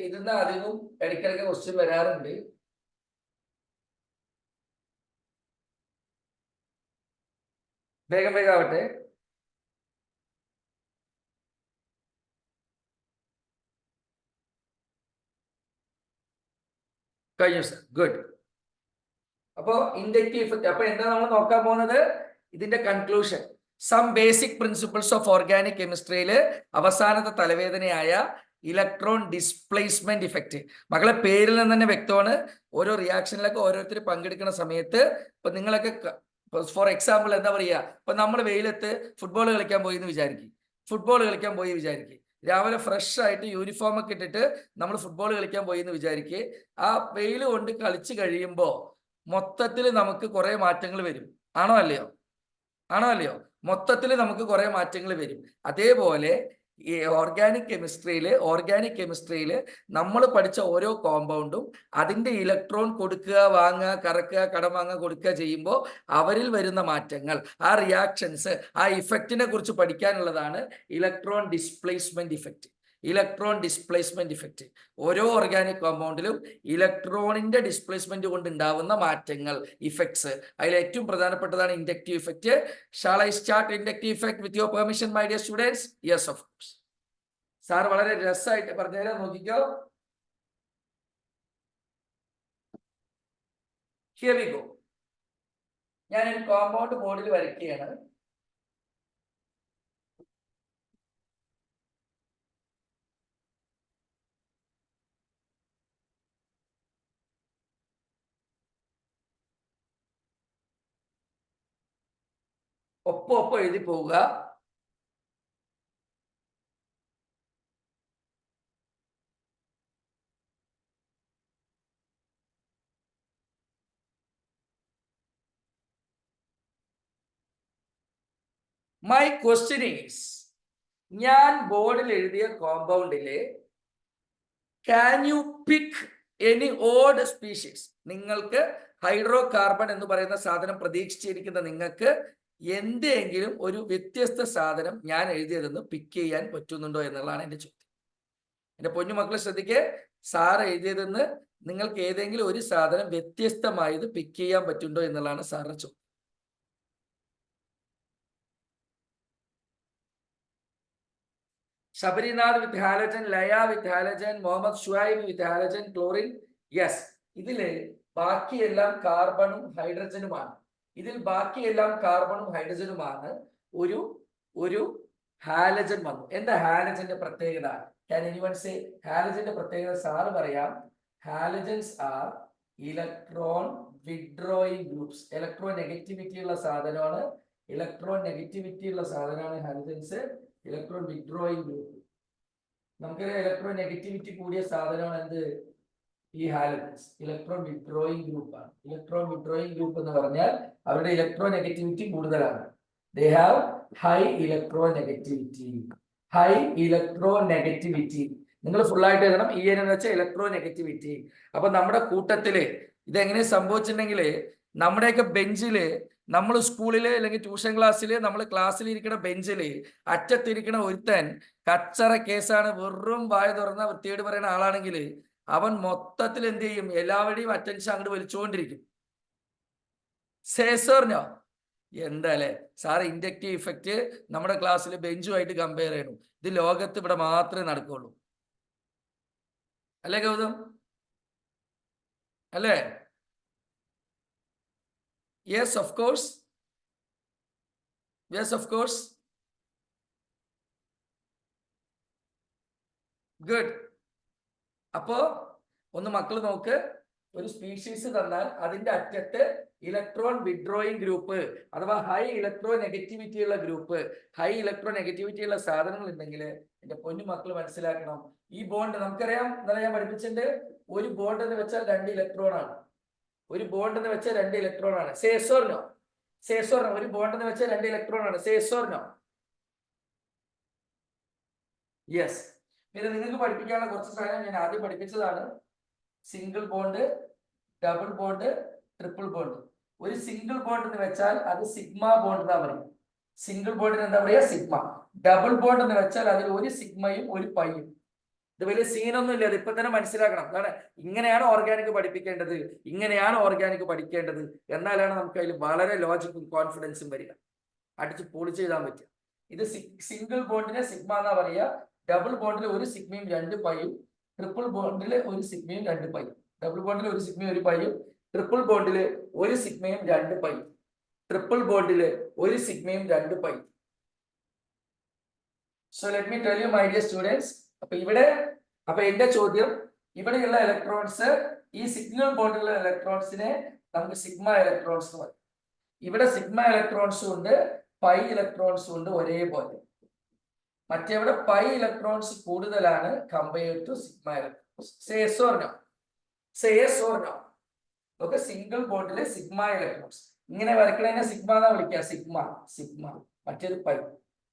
ഇതിന്ന് അധികവും ഇടയ്ക്കിടയ്ക്ക് question വരാറുണ്ട്. വേഗം ആവട്ടെ. കഴിഞ്ഞു സർ, ഗുഡ്. അപ്പോ inductive effect. അപ്പൊ എന്താ നമ്മൾ നോക്കാൻ പോകുന്നത്? ഇതിന്റെ conclusion. Some basic principles of organic കെമിസ്ട്രിയില് അവസാനത്തെ തലവേദനയായ ഇലക്ട്രോൺ ഡിസ്പ്ലേസ്മെന്റ് ഇഫക്റ്റ്. മക്കളെ പേരിൽ നിന്ന് തന്നെ വ്യക്തമാണ്. ഓരോ റിയാക്ഷനിലൊക്കെ ഓരോരുത്തർ പങ്കെടുക്കുന്ന സമയത്ത് ഇപ്പൊ നിങ്ങളൊക്കെ ഫോർ എക്സാമ്പിൾ എന്താ പറയുക, ഇപ്പൊ നമ്മൾ വെയിലത്ത് ഫുട്ബോൾ കളിക്കാൻ പോയി എന്ന് വിചാരിക്കും. രാവിലെ ഫ്രഷ് ആയിട്ട് യൂണിഫോം ഒക്കെ ഇട്ടിട്ട് നമ്മൾ ഫുട്ബോൾ കളിക്കാൻ പോയി എന്ന് വിചാരിക്കുക. ആ വെയിൽ കൊണ്ട് കളിച്ചു കഴിയുമ്പോൾ മൊത്തത്തിൽ നമുക്ക് കുറെ മാറ്റങ്ങൾ വരും. ആണോ അല്ലയോ? മൊത്തത്തിൽ നമുക്ക് കുറെ മാറ്റങ്ങൾ വരും. അതേപോലെ ഈ ഓർഗാനിക് കെമിസ്ട്രിയിൽ നമ്മൾ പഠിച്ച ഓരോ കോമ്പൗണ്ടും അതിന്റെ ഇലക്ട്രോൺ കൊടുക്കുക, വാങ്ങുക, കറക്കുക, കടം വാങ്ങുക, കൊടുക്കുക ചെയ്യുമ്പോൾ അവരിൽ വരുന്ന മാറ്റങ്ങൾ, ആ റിയാക്ഷൻസ്, ആ ഇഫക്റ്റിനെ കുറിച്ച് പഠിക്കാനുള്ളതാണ് ഇലക്ട്രോൺ ഡിസ്പ്ലേസ്മെന്റ് ഇഫക്റ്റ്. ഓരോ ഓർഗാനിക് കോമ്പൗണ്ടിലും ഇലക്ട്രോണിന്റെ ഡിസ്പ്ലേസ്മെന്റ് കൊണ്ട് ഉണ്ടാവുന്ന മാറ്റങ്ങൾ, ഇഫക്ട്സ്. അതിൽ ഏറ്റവും പ്രധാനപ്പെട്ടതാണ് inductive effect. Shawl I start inductive effect with your permission my dear students? Yes of course. Sir വളരെ രസമായിട്ട് പറഞ്ഞുതരാൻ നോക്കിക്കോ. Here we go. ഞാൻ ഒരു കോമ്പൗണ്ട് ബോർഡിൽ വരയ്ക്കുകയാണ്. ഒപ്പം എഴുതി പോവുക. മൈ ക്വസ്റ്റ്യൻ ഈസ്, ഞാൻ ബോർഡിൽ എഴുതിയ കോമ്പൗണ്ടിലെ can you pick any odd species? നിങ്ങൾക്ക് ഹൈഡ്രോ കാർബൺ എന്ന് പറയുന്ന സാധനം പ്രതീക്ഷിച്ചിരിക്കുന്ന നിങ്ങൾക്ക് എന്തെങ്കിലും ഒരു വ്യത്യസ്ത സാധനം ഞാൻ എഴുതിയതെന്ന് പിക്ക് ചെയ്യാൻ പറ്റുന്നുണ്ടോ എന്നുള്ളതാണ് എൻ്റെ ചോദ്യം. എൻ്റെ പൊന്നുമക്കളെ ശ്രദ്ധിക്ക്, സാർ എഴുതിയതെന്ന് നിങ്ങൾക്ക് ഏതെങ്കിലും ഒരു സാധനം വ്യത്യസ്തമായത് പിക്ക് ചെയ്യാൻ പറ്റുന്നുണ്ടോ എന്നുള്ളതാണ് സാറിന്റെ ചോദ്യം. ശബരിനാഥ് വിത്ത് ഹാലജൻ, ലയ വിത്ത് ഹാലജൻ, മുഹമ്മദ് ഷുഹൈബ് വിത്ത് ഹാലജൻ, ക്ലോറിൻ. യെസ്, ഇതില് ബാക്കിയെല്ലാം കാർബണും ഹൈഡ്രജനുമാണ്. ഒരു ഹാലജൻ വന്നു. എന്താ ഹാലജന്റെ പ്രത്യേകത? Can anyone say ഹാലജന്റെ പ്രത്യേകത? സാറ് പറയാം. Halogens are electron withdrawing groups. Electronegativity ഉള്ള സാധനമാണ്, ഇലക്ട്രോൺ നെഗറ്റിവിറ്റി ഉള്ള സാധനമാണ് ഹാലജൻസ്. Electron withdrawing group. നമുക്കറിയാം ഇലക്ട്രോൺ നെഗറ്റിവിറ്റി കൂടിയ സാധനമാണ് എന്ത്? ഈ ഹാലജൻസ്. ഇലക്ട്രോൺ വിഡ്രോയിങ് ഗ്രൂപ്പാണ്. ഇലക്ട്രോൺ വിഡ്രോയിങ് ഗ്രൂപ്പ് എന്ന് പറഞ്ഞാൽ അവരുടെ ഇലക്ട്രോ നെഗറ്റിവിറ്റി കൂടുതലാണ്. They have high electronegativity. High electronegativity നിങ്ങൾ ഫുൾ ആയിട്ട് എഴുതണം. ഇ എന്ന് വെച്ചാൽ ഇലക്ട്രോ നെഗറ്റിവിറ്റി. അപ്പൊ നമ്മുടെ കൂട്ടത്തില് ഇതെങ്ങനെ സംഭവിച്ചിട്ടുണ്ടെങ്കിൽ, നമ്മുടെയൊക്കെ ബെഞ്ചില്, നമ്മൾ സ്കൂളില് അല്ലെങ്കിൽ ട്യൂഷൻ ക്ലാസ്സില്, നമ്മൾ ക്ലാസ്സിൽ ഇരിക്കുന്ന ബെഞ്ചില് അറ്റത്തിരിക്കുന്ന ഒരുത്തൻ കച്ചറ കേസാണ്, വെറും വായ തുറന്ന വൃത്തിയോട് പറയുന്ന ആളാണെങ്കിൽ അവൻ മൊത്തത്തിൽ എന്ത് ചെയ്യും? എല്ലാവരുടെയും അറ്റൻഷൻ അങ്ങോട്ട് വലിച്ചുകൊണ്ടിരിക്കും. സേസറിനോ എന്താ അല്ലെ സാർ, ഇൻഡക്റ്റീവ് ഇഫക്റ്റ് നമ്മുടെ ക്ലാസ്സിൽ ബെഞ്ചുമായിട്ട് കമ്പയർ ചെയ്യണം. ഇത് ലോകത്ത് ഇവിടെ മാത്രമേ നടക്കുള്ളൂ. അല്ലേ ഗൗതം? അല്ലേ? Yes of course, yes of course. Good. അപ്പോ ഒന്ന് മക്കൾ നോക്ക്, ഒരു സ്പീഷീസ് തന്നാൽ അതിന്റെ അറ്റത്ത് ഇലക്ട്രോൺ വിഡ്രോയിങ് ഗ്രൂപ്പ് അഥവാ ഹൈ ഇലക്ട്രോ നെഗറ്റിവിറ്റി ഉള്ള ഗ്രൂപ്പ്, ഹൈ ഇലക്ട്രോ നെഗറ്റിവിറ്റി ഉള്ള സാധനങ്ങൾ ഉണ്ടെങ്കിൽ എന്റെ പൊന്നു മക്കൾ മനസ്സിലാക്കണം, ഈ ബോണ്ട് നമുക്കറിയാം, ഇന്നലെ ഞാൻ പഠിപ്പിച്ചിട്ടുണ്ട്, ഒരു ബോണ്ട് എന്ന് വെച്ചാൽ 2 ഇലക്ട്രോൺ ആണ്. ഒരു ബോണ്ട് എന്ന് വെച്ചാൽ 2 ഇലക്ട്രോൺ ആണ്. സേസോർനോ, സേസോർനോ, ഒരു ബോണ്ട് എന്ന് വെച്ചാൽ 2 ഇലക്ട്രോൺ ആണ്. സേസോർനോ? യെസ്. പിന്നെ നിങ്ങൾക്ക് പഠിപ്പിക്കാനുള്ള കുറച്ച് സാധനം ഞാൻ ആദ്യം പഠിപ്പിച്ചതാണ്. Single bond, double bond, triple bond. ഒരു സിംഗിൾ ബോണ്ട് എന്ന് വെച്ചാൽ അത് സിഗ്മ ബോണ്ട് എന്നാ പറയും. സിംഗിൾ ബോണ്ടിന് എന്താ പറയാ? സിഗ്മ. ഡബിൾ ബോണ്ട് എന്ന് വെച്ചാൽ അതിൽ ഒരു സിഗ്മയും ഒരു പൈയും. ഇത് വലിയ സീനൊന്നും ഇല്ല, അത് ഇപ്പൊ തന്നെ മനസ്സിലാക്കണം. കാരണം ഇങ്ങനെയാണ് ഓർഗാനിക് പഠിപ്പിക്കേണ്ടത്, ഇങ്ങനെയാണ് ഓർഗാനിക് പഠിക്കേണ്ടത്. എന്നാലാണ് നമുക്ക് അതിൽ വളരെ ലോജിക്കും കോൺഫിഡൻസും വരിക, അടിച്ച് പൊളിച്ച് എഴുതാൻ പറ്റുക. ഇത് സിംഗിൾ ബോണ്ടിനെ സിഗ്മ എന്നാ പറയുക. ഡബിൾ ബോണ്ടിൽ ഒരു സിഗ്മയും 2 പൈയും, ട്രിപ്പിൾ ബോണ്ടിൽ ഒരു സിഗ്മയും 2 പൈയും. ഡബിൾ ബോണ്ടിൽ ഒരു സിഗ്മയും 1 പൈയും, ട്രിപ്പിൾ ബോണ്ടിൽ ഒരു സിഗ്മയും 2 പൈയും. ട്രിപ്പിൾ ബോണ്ടിൽ ഒരു സിഗ്മയും 2 പൈയും. So let me tell you my dear students. അപ്പൊ എന്റെ ചോദ്യം, ഇവിടെയുള്ള ഇലക്ട്രോൺസ്, ഈ സിഗ്നൽ ബോണ്ടിലുള്ള ഇലക്ട്രോൺസിനെ നമുക്ക് സിഗ്മ ഇലക്ട്രോൺസ് എന്ന് പറയും. ഇവിടെ സിഗ്മ ഇലക്ട്രോൺസും ഉണ്ട്, പൈ ഇലക്ട്രോൺസും ഉണ്ട് ഒരേപോലെ. മറ്റേവിടെ പൈ ഇലക്ട്രോൺസ് കൂടുതലാണ് compared to sigma electrons. Say yes or no? Say yes or no? Okay, single ബോണ്ടിലെ സിഗ്മ ഇലക്ട്രോൺസ് ഇങ്ങനെ വരയ്ക്കണതിനെ സിഗ്മ എന്നാ വിളിക്കുക. Sigma, sigma. മറ്റേത് പൈ.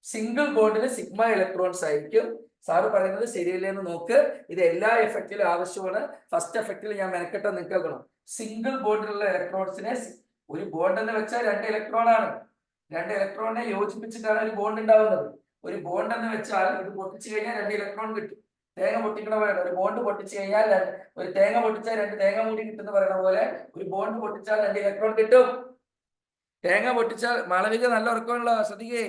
സിംഗിൾ ബോണ്ടിൽ സിഗ്മ ഇലക്ട്രോൺസ് ആയിരിക്കും. സാറ് പറയുന്നത് ശരിയല്ലേന്ന് നോക്ക്. ഇത് എല്ലാ എഫക്റ്റിലും ആവശ്യമാണ്. ഫസ്റ്റ് എഫക്റ്റിൽ ഞാൻ മെനക്കെട്ട നിൽക്കണം. സിംഗിൾ ബോണ്ടിലുള്ള ഇലക്ട്രോൺസിനെ, ഒരു ബോണ്ട് എന്ന് വെച്ചാൽ 2 ഇലക്ട്രോൺ ആണ്. 2 ഇലക്ട്രോണിനെ യോജിപ്പിച്ചിട്ടാണ് ഒരു ബോണ്ട് ഉണ്ടാവുന്നത്. ഒരു ബോണ്ട് എന്ന് വെച്ചാൽ ഇത് പൊട്ടിച്ചു കഴിഞ്ഞാൽ 2 ഇലക്ട്രോൺ കിട്ടും. തേങ്ങ പൊട്ടിക്കണ പോലെ ഒരു ബോണ്ട് പൊട്ടിച്ചു കഴിഞ്ഞാൽ, ഒരു തേങ്ങ പൊട്ടിച്ചാൽ 2 തേങ്ങ മൂടി കിട്ടുന്ന പറയുന്ന പോലെ ഒരു ബോണ്ട് പൊട്ടിച്ചാൽ 2 ഇലക്ട്രോൺ കിട്ടും. തേങ്ങ പൊട്ടിച്ചാൽ, മാളവിക നല്ല ഉറക്കമുള്ള ശ്രദ്ധിക്കേ,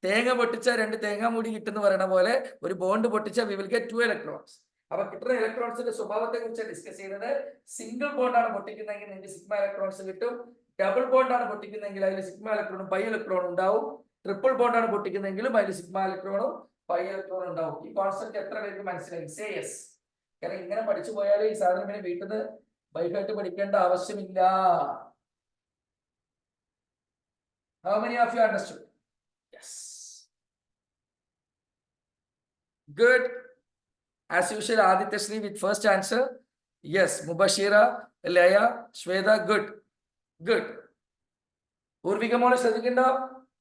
തേങ്ങ പൊട്ടിച്ചാൽ 2 തേങ്ങ മൂടി കിട്ടുന്ന പറയുന്ന പോലെ ഒരു ബോണ്ട് പൊട്ടിച്ചാൽ വി വിൽ ഗെറ്റ് 2 ഇലക്ട്രോൺസ്. അപ്പൊ കിട്ടുന്ന ഇലക്ട്രോൺസിന്റെ സ്വഭാവത്തെ കുറിച്ച് ഡിസ്കസ് ചെയ്യുന്നത്. സിംഗിൾ ബോണ്ടാണ് പൊട്ടിക്കുന്നതെങ്കിൽ നിങ്ങൾക്ക് സിഗ്മ ഇലക്ട്രോൺസ് കിട്ടും. ഡബിൾ ബോണ്ടാണ് പൊട്ടിക്കുന്നതെങ്കിൽ അതിൽ സിഗ്മ ഇലക്ട്രോണും പൈ ഇലക്ട്രോണും ഉണ്ടാവും. ട്രിപ്പിൾ ബോണ്ടാണ് പൊട്ടിക്കുന്നതെങ്കിലും അതിൽ സിഗ്മ ഇലക്ട്രോണും പൈ ഇലക്ട്രോണും ഉണ്ടാവും. ഈ കോൺസെപ്റ്റ് എത്ര പേർക്ക് മനസ്സിലായി? Say yes. കാരണം ഇങ്ങനെ പഠിച്ചു പോയാൽ ഈ സാധനം പിന്നെ വീട്ടിൽ നിന്ന് ബൈഹായിട്ട് പഠിക്കേണ്ട ആവശ്യമില്ല. How many of you understood? Yes. Good. As usual, Aditya Sri with first answer. Yes. Mubashira, Leia, Shweta, good. Good. Urvika മോളെ ശ്രദ്ധിക്കണ്ടോ?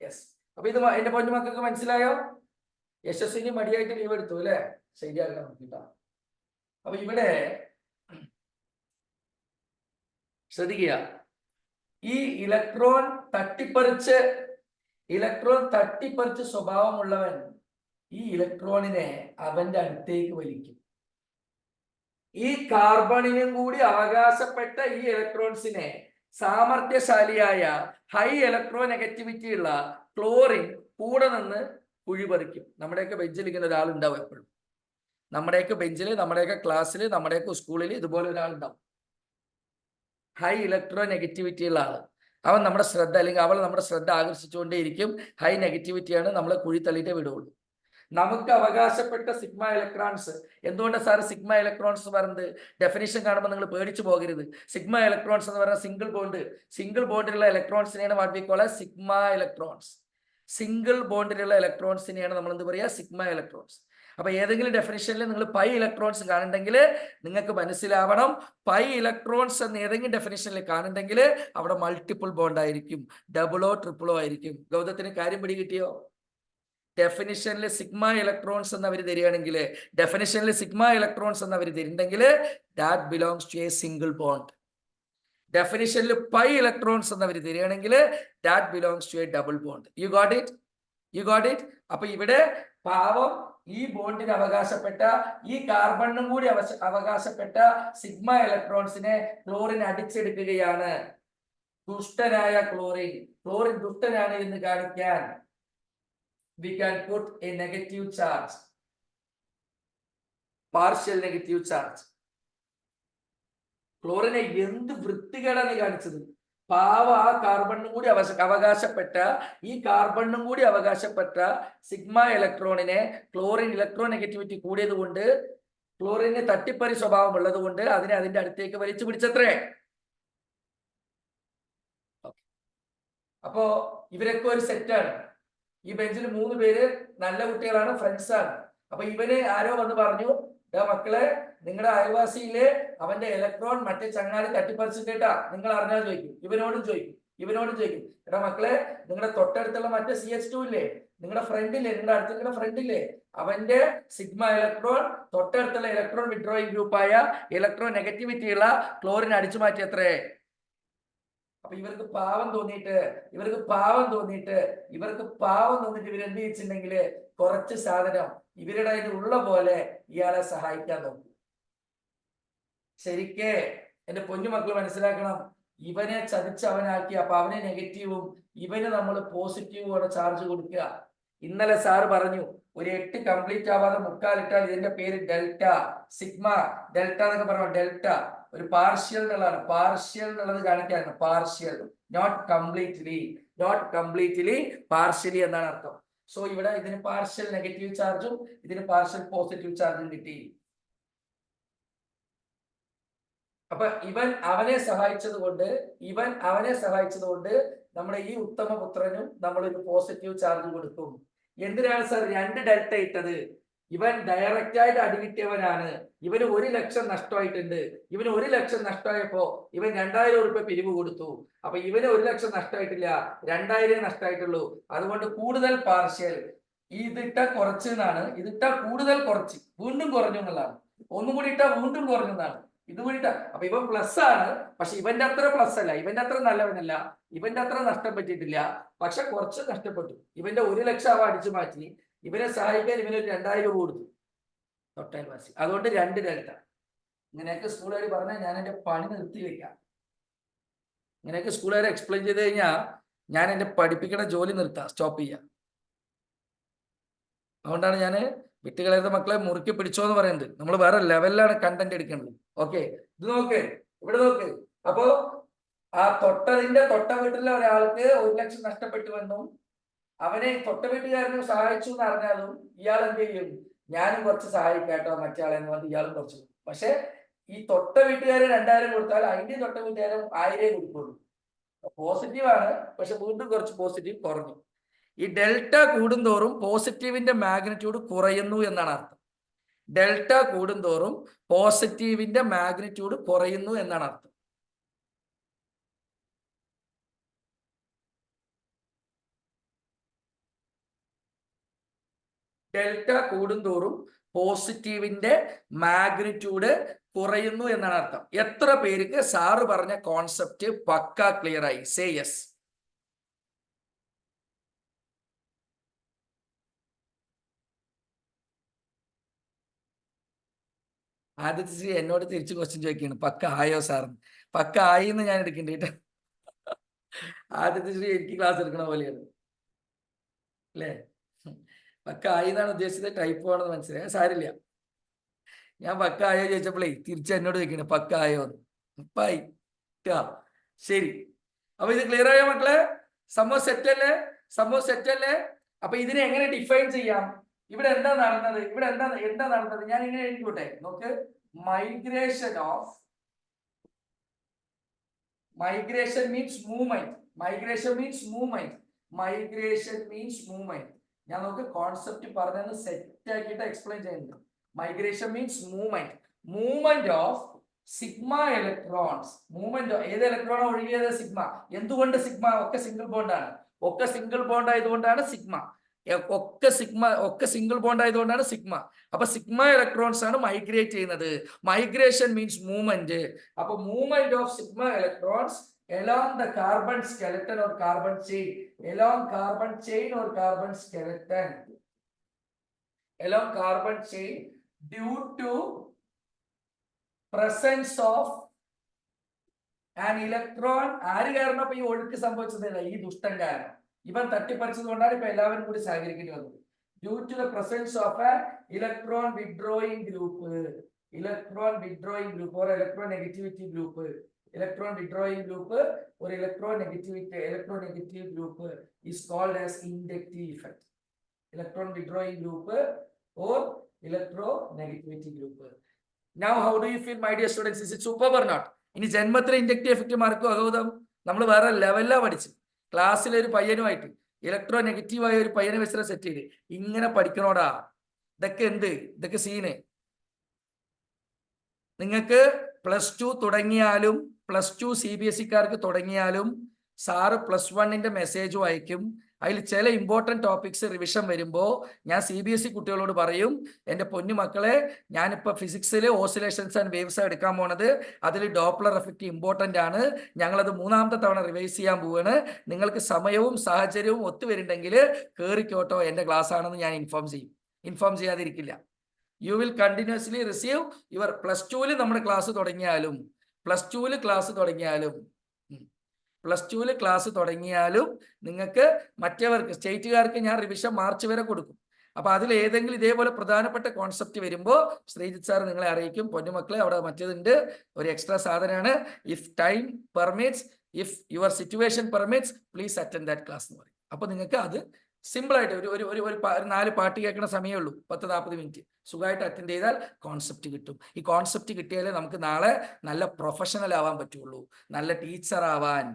യെസ്. അപ്പൊ ഇത് എന്റെ പൊന്നു മക്കൾക്ക് മനസ്സിലായോ? യശസ്വിനി മടിയായിട്ട് ലീവ് എടുത്തു അല്ലെ? ശരിയാക്കണം നോക്കിട്ടാ. അപ്പൊ ഇവിടെ ശ്രദ്ധിക്കുക, ഈ ഇലക്ട്രോൺ തട്ടിപ്പറിച്ച് സ്വഭാവമുള്ളവൻ ഈ ഇലക്ട്രോണിനെ അവന്റെ അടുത്തേക്ക് വലിക്കും. ഈ കാർബണിനും കൂടി അവകാശപ്പെട്ട ഈ ഇലക്ട്രോൺസിനെ സാമർത്ഥ്യശാലിയായ ഹൈ ഇലക്ട്രോ നെഗറ്റിവിറ്റി ഉള്ള ക്ലോറിൻ കൂടെ നിന്ന് കുഴിപറിക്കും. നമ്മുടെയൊക്കെ ബെഞ്ചിൽ ഇങ്ങനെ ഒരാളുണ്ടാവും എപ്പോഴും. നമ്മുടെയൊക്കെ ബെഞ്ചിൽ, നമ്മുടെയൊക്കെ ക്ലാസ്സിൽ, നമ്മുടെയൊക്കെ സ്കൂളിൽ ഇതുപോലെ ഒരാളുണ്ടാവും. ഹൈ ഇലക്ട്രോ നെഗറ്റിവിറ്റി ഉള്ള ആള്. അവൻ നമ്മുടെ ശ്രദ്ധ, അല്ലെങ്കിൽ അവൾ നമ്മുടെ ശ്രദ്ധ ആകർഷിച്ചുകൊണ്ടേയിരിക്കും. ഹൈ നെഗറ്റിവിറ്റിയാണ്, നമ്മളെ കുഴി തള്ളിയിട്ടേ വിടുള്ളൂ. നമുക്ക് അവകാശപ്പെട്ട സിഗ്മ ഇലക്ട്രോൺസ്. എന്തുകൊണ്ട് സാർ സിഗ്മ ഇലക്ട്രോൺസ് പറയുന്നത്? ഡെഫിനിഷൻ കാണുമ്പോൾ നിങ്ങൾ പേടിച്ചു പോകരുത്. സിഗ്മ ഇലക്ട്രോൺസ് എന്ന് പറയുന്നത് സിംഗിൾ ബോണ്ടിലുള്ള ഇലക്ട്രോൺസിനെയാണ് what we call sigma electrons. Single ബോണ്ടിലുള്ള ഇലക്ട്രോൺസിനെയാണ് നമ്മൾ എന്ത് പറയുക? Sigma electrons. അപ്പൊ ഏതെങ്കിലും ഡെഫിനിഷനിൽ നിങ്ങൾ പൈ ഇലക്ട്രോൺസ് കാണുന്നുണ്ടെങ്കിൽ നിങ്ങൾക്ക് മനസ്സിലാവണം, പൈ ഇലക്ട്രോൺസ് എന്ന് ഏതെങ്കിലും ഡെഫിനിഷനിൽ കാണുന്നുണ്ടെങ്കിൽ അവിടെ മൾട്ടിപ്പിൾ ബോണ്ട് ആയിരിക്കും, ഡബിളോ ട്രിപ്പിളോ ആയിരിക്കും. ഗൗതത്തിന് കാര്യം പിടികിട്ടിയോ? ഡെഫിനിഷനിൽ സിഗ്മ ഇലക്ട്രോൺസ് എന്ന് അവർ തരികയാണെങ്കിൽ, ഡെഫിനിഷനിൽ സിഗ്മ ഇലക്ട്രോൺസ് എന്ന് അവർ തരുന്നുണ്ടെങ്കിൽ that belongs to a single bond. ഡെഫിനിഷനിൽ പൈ ഇലക്ട്രോൺസ് എന്ന് അവർ തരികയാണെങ്കിൽ that belongs to a double bond. You got it? അപ്പൊ ഇവിടെ പാവം ഈ ബോണ്ടിന് അവകാശപ്പെട്ട, ഈ കാർബണിനും കൂടി അവകാശപ്പെട്ട സിഗ്മ ഇലക്ട്രോൺസിനെ ക്ലോറിൻ അടിച്ചെടുക്കുകയാണ്. ദുഷ്ടനായ ക്ലോറിൻ ദുഷ്ടനാണ് എന്ന് കാണിക്കാൻ we can put a negative charge, partial negative charge. ക്ലോറിനെ എന്ത് വൃത്തികേടാണ് കാണിച്ചത്. പാവ ആ കാർബണിനും കൂടി അവകാശപ്പെട്ട സിഗ്മ ഇലക്ട്രോണിനെ ക്ലോറിൻ ഇലക്ട്രോ നെഗറ്റിവിറ്റി കൂടിയത് കൊണ്ട്, ക്ലോറിന് തട്ടിപ്പറി സ്വഭാവം ഉള്ളത് കൊണ്ട് അതിനെ അതിന്റെ അടുത്തേക്ക് വലിച്ചു പിടിച്ചത്രേ. അപ്പോ ഇവരൊക്കെ ഒരു സെറ്റാണ്. ഈ ബെഞ്ചിൽ 3 പേര് നല്ല കുട്ടികളാണ്, ഫ്രണ്ട്സ് ആണ്. അപ്പൊ ഇവന് ആരോ വന്ന് പറഞ്ഞു, മക്കളെ നിങ്ങളുടെ അയൽവാസിയിലെ അവന്റെ ഇലക്ട്രോൺ മറ്റേ ചങ്ങാതി തട്ടിപ്പറിച്ചിട്ടാ, നിങ്ങൾ അറിഞ്ഞാൽ ചോദിക്കും. ഇവനോടും ചോദിക്കും, എടാ മക്കളെ നിങ്ങളുടെ തൊട്ടടുത്തുള്ള മറ്റേ CH2 ഇല്ലേ, നിങ്ങളുടെ ഫ്രണ്ടില്ലേ, അവന്റെ സിഗ്മ ഇലക്ട്രോൺ തൊട്ടടുത്തുള്ള ഇലക്ട്രോൺ വിഡ്രോയിങ് ഗ്രൂപ്പായ ഇലക്ട്രോൺ നെഗറ്റിവിറ്റി ഉള്ള ക്ലോറിൻ അടിച്ചു മാറ്റിയത്രേ. അപ്പൊ ഇവർക്ക് പാവം തോന്നിയിട്ട് ഇവരെന്ത് ചെയ്തിട്ടുണ്ടെങ്കിൽ കുറച്ച് സാധനം ഇവരുടെ ഉള്ള പോലെ ഇയാളെ സഹായിക്കാൻ നോക്കും. ശരിക്കേ എന്റെ പൊന്നുമക്കൾ മനസ്സിലാക്കണം, ഇവനെ ചതിച്ച് അവനാക്കി. അപ്പൊ അവനെ നെഗറ്റീവും ഇവന് നമ്മൾ പോസിറ്റീവുമാണ് ചാർജ് കൊടുക്കുക. ഇന്നലെ സാറ് പറഞ്ഞു, ഒരു 8 കംപ്ലീറ്റ് ആവാതെ 3/4 ഇട്ടാൽ ഇതിന്റെ പേര് ഡെൽറ്റ, സിഗ്മ ഡെൽറ്റ എന്നൊക്കെ പറഞ്ഞു. ഡെൽറ്റ ഒരു പാർഷ്യൽ എന്നുള്ളത് കാണിക്കാണ്. പാർഷ്യൽ, നോട്ട് കംപ്ലീറ്റ്ലി പാർഷ്യലി എന്നാണ് അർത്ഥം. സോ ഇവിടെ ഇതിന് പാർഷ്യൽ നെഗറ്റീവ് ചാർജും ഇതിന് പാർഷ്യൽ പോസിറ്റീവ് ചാർജും കിട്ടി. അപ്പൊ ഇവൻ അവനെ സഹായിച്ചത് കൊണ്ട് നമ്മുടെ ഈ ഉത്തമപുത്രനും നമ്മളൊരു പോസിറ്റീവ് ചാർജ് കൊടുക്കും. എന്തിനാണ് സാർ 2 ഡെൽറ്റ ഇട്ടത്? ഇവൻ ഡയറക്റ്റ് ആയിട്ട് അടികിട്ടിയവനാണ്. ഇവന് 1 ലക്ഷം നഷ്ടമായിട്ടുണ്ട്. ഇവന് 1 ലക്ഷം നഷ്ടമായപ്പോ ഇവൻ 2000 രൂപ പിരിവ് കൊടുത്തു. അപ്പൊ ഇവന് 1 ലക്ഷം നഷ്ടമായിട്ടില്ല, 2000 നഷ്ടമായിട്ടുള്ളൂ. അതുകൊണ്ട് കൂടുതൽ പാർഷ്യൽ. ഇതിട്ട കുറച്ചെന്നാണ്, ഇതിട്ട കൂടുതൽ കുറച്ച്, വീണ്ടും കുറഞ്ഞു എന്നുള്ളതാണ്. ഒന്നും കൂടി ഇട്ടാ വീണ്ടും കുറഞ്ഞെന്നാണ്. ഇത് കൂടിയിട്ട അപ്പൊ ഇവൻ പ്ലസ് ആണ്, പക്ഷെ ഇവന്റെ അത്ര പ്ലസ് അല്ല, ഇവന്റെ അത്ര നല്ലവനല്ല, ഇവന്റെ അത്ര നഷ്ടം പറ്റിയിട്ടില്ല, പക്ഷെ കുറച്ച് നഷ്ടപ്പെട്ടു. ഇവന്റെ 1 ലക്ഷം അവ അടിച്ചു മാറ്റി. ഇവനെ സഹായിക്കാൻ ഇവനൊരു 2000 രൂപ കൊടുത്തു തൊട്ടയൽവാസി. അതുകൊണ്ട് 2 ഡെൽറ്റ. ഇങ്ങനെയൊക്കെ സ്കൂളുകാർ പറഞ്ഞാൽ ഞാൻ എന്റെ പണി നിർത്തി വെക്കാം. ഇങ്ങനെയൊക്കെ സ്കൂളുകാരെ എക്സ്പ്ലെയിൻ ചെയ്ത് കഴിഞ്ഞാൽ ഞാൻ എന്റെ പഠിപ്പിക്കുന്ന ജോലി സ്റ്റോപ്പ് ചെയ്യാം. അതുകൊണ്ടാണ് ഞാൻ വിട്ടുകളയുന്ന മക്കളെ മുറുക്കി പിടിച്ചോ എന്ന് പറയുന്നത്. നമ്മൾ വേറെ ലെവലിലാണ് കണ്ടന്റ് എടുക്കേണ്ടത്. ഓക്കെ, ഇത് നോക്ക്, ഇവിടെ നോക്ക്. അപ്പോ ആ തൊട്ട വീട്ടിലെ ഒരാൾക്ക് 1 ലക്ഷം നഷ്ടപ്പെട്ടു വന്നു. അവനെ തൊട്ട വീട്ടുകാരനെ സഹായിച്ചു എന്ന് അറിഞ്ഞാലും ഇയാൾ എന്ത് ചെയ്യും? ഞാനും കുറച്ച് സഹായിക്കാട്ടോ മറ്റേ പറഞ്ഞ് ഇയാളും കുറച്ച്. പക്ഷെ ഈ തൊട്ട വീട്ടുകാരെ 2000 കൊടുത്താൽ അതിന്റെ തൊട്ട വീട്ടുകാരും 1000 കൊടുക്കുള്ളൂ. പോസിറ്റീവാണ്, പക്ഷെ വീണ്ടും കുറച്ച് പോസിറ്റീവ് കുറഞ്ഞു. ഈ ഡെൽറ്റ കൂടുന്തോറും പോസിറ്റീവിന്റെ മാഗ്നിറ്റ്യൂഡ് കുറയുന്നു എന്നാണ് അർത്ഥം. ഡെൽറ്റ കൂടുന്തോറും പോസിറ്റീവിന്റെ മാഗ്നിറ്റ്യൂഡ് കുറയുന്നു എന്നാണ് അർത്ഥം. ഡെൽറ്റ കൂടുന്തോറും പോസിറ്റീവിന്റെ മാഗ്നിറ്റ്യൂഡ് കുറയുന്നു എന്നാണ് അർത്ഥം. എത്ര പേർക്ക് സാറ് പറഞ്ഞ കോൺസെപ്റ്റ് പക്ക ക്ലിയർ ആയി? Say yes. ആദിത്യശ്രീ എന്നോട് തിരിച്ച് ക്വസ്റ്റ്യൻ ചോദിക്കുകയാണ്, പക്ക ആയോ സാറിന്? പക്ക ആയി എന്ന് ഞാൻ എടുക്കേണ്ടിട്ട്. ആദിത്യശ്രീ എനിക്ക് ക്ലാസ് എടുക്കണ പോലെയാണ് അല്ലേ? പക്ക ആയി എന്നാണ് ഉദ്ദേശിച്ചത്, ടൈപ്പ് ആണെന്ന് മനസ്സിലായി. സാരില്ല, ഞാൻ പക്ക ആയോ ചോദിച്ചപ്പോഴേ തിരിച്ച് എന്നോട് ചോദിക്കണേ പക്ക ആയോ എന്ന്. ഉപ്പായി. ശരി, അപ്പൊ ഇത് ക്ലിയർ ആയോ മക്കളെ? സംഭവം സെറ്റ് അല്ലേ? അപ്പൊ ഇതിനെ എങ്ങനെ ഡിഫൈൻ ചെയ്യാം? ഇവിടെ എന്താ നടന്നത്? ഇവിടെ എന്താ നടന്നത്? ഞാൻ ഇങ്ങനെ എഴുതിക്കോട്ടെ, നോക്ക്. Migration means movement. ഞാൻ നോക്ക് കോൺസെപ്റ്റ് പറഞ്ഞെന്ന് സെറ്റ് ആക്കിയിട്ട് എക്സ്പ്ലെയിൻ ചെയ്യുന്നുണ്ട്. Migration means movement of sigma electrons. ഏത് ഇലക്ട്രോൺ ഒഴുകിയത്? സിഗ്മ. എന്തുകൊണ്ട് സിഗ്മ? ഒക്കെ സിംഗിൾ ബോണ്ട് ആയതുകൊണ്ടാണ് സിഗ്മ. ഒക്കെ സിംഗിൾ ബോണ്ട് ആയതുകൊണ്ടാണ് സിഗ്മ. അപ്പൊ സിഗ്മ ഇലക്ട്രോൺസ് ആണ് മൈഗ്രേറ്റ് ചെയ്യുന്നത്. Migration means movement. അപ്പൊ movement of sigma electrons along the carbon skeleton or carbon chain, along carbon chain due to presence of an electron. ആര് കാരണം അപ്പൊ ഈ ഒഴുക്ക് സംഭവിച്ചതല്ല? ഈ ദുഷ്ടൻ കാരണം. ഇവൻ തട്ടിപ്പറിച്ചത് കൊണ്ടാണ് ഇപ്പൊ എല്ലാവരും കൂടി സഹകരിക്കേണ്ടി വന്നത്. Due to the presence of an electron withdrawing group or electronegativity group or electronegative group is called as inductive effect. Electron withdrawing group or electronegativity group. Now how do you feel, my dear students? Is it superb or not? ഇനി ജന്മത്തിലെ inductive effect മാർക്കും അഗൗതം നമ്മൾ വേറെ ലെവലിലാണ് പഠിച്ചു. ക്ലാസ്സിലെ ഒരു പയ്യനുമായിട്ട് electro നെഗറ്റീവായ ഒരു പയ്യനെ വെച്ചിട്ട് സെറ്റ് ചെയ്ത് ഇങ്ങനെ പഠിക്കണോടാ. ഇതൊക്കെ സീന്. നിങ്ങൾക്ക് +2 തുടങ്ങിയാലും, +2 CBSE-കാർക്ക് തുടങ്ങിയാലും സാറ് +1 മെസ്സേജും അയക്കും. അതിൽ ചില ഇമ്പോർട്ടൻറ്റ് ടോപ്പിക്സ് റിവിഷൻ വരുമ്പോൾ ഞാൻ CBSE കുട്ടികളോട് പറയും, എൻ്റെ പൊന്നു മക്കളെ, ഞാനിപ്പോൾ ഫിസിക്സിൽ ഓസിലേഷൻസ് ആൻഡ് വേവ്സ് എടുക്കാൻ പോണത്. അതിൽ ഡോപ്ലർ എഫക്റ്റ് ഇമ്പോർട്ടൻ്റ് ആണ്. ഞങ്ങളത് 3ാമത്തെ തവണ റിവൈസ് ചെയ്യാൻ പോവാണ്. നിങ്ങൾക്ക് സമയവും സാഹചര്യവും ഒത്തുവരുന്നുണ്ടെങ്കിൽ കയറിക്കോട്ടോ, എൻ്റെ ക്ലാസ് ആണെന്ന് ഞാൻ ഇൻഫോം ചെയ്യാതിരിക്കില്ല. You will continuously receive your +2 നമ്മുടെ ക്ലാസ് തുടങ്ങിയാലും നിങ്ങൾക്ക് മറ്റവർക്ക് സ്റ്റേറ്റുകാർക്ക് ഞാൻ റിവിഷൻ മാർച്ച് വരെ കൊടുക്കും. അപ്പൊ അതിൽ ഏതെങ്കിലും ഇതേപോലെ പ്രധാനപ്പെട്ട കോൺസെപ്റ്റ് വരുമ്പോൾ ശ്രീജിത്ത് സാർ നിങ്ങളെ അറിയിക്കും. പൊന്നുമക്കളെ, അവിടെ മറ്റേതുണ്ട്, ഒരു എക്സ്ട്രാ സാധനമാണ്. If time permits, if your situation permits, please attend that class എന്ന് പറയും. അപ്പൊ നിങ്ങൾക്ക് അത് സിമ്പിൾ ആയിട്ട് ഒരു 4 പാട്ട് കേൾക്കുന്ന സമയമേ ഉള്ളൂ, 10-40 മിനിറ്റ് സുഖമായിട്ട് അറ്റൻഡ് ചെയ്താൽ കോൺസെപ്റ്റ് കിട്ടും. ഈ കോൺസെപ്റ്റ് കിട്ടിയാലേ നമുക്ക് നാളെ നല്ല പ്രൊഫഷണൽ ആവാൻ പറ്റുള്ളൂ. നല്ല ടീച്ചർ ആവാൻ,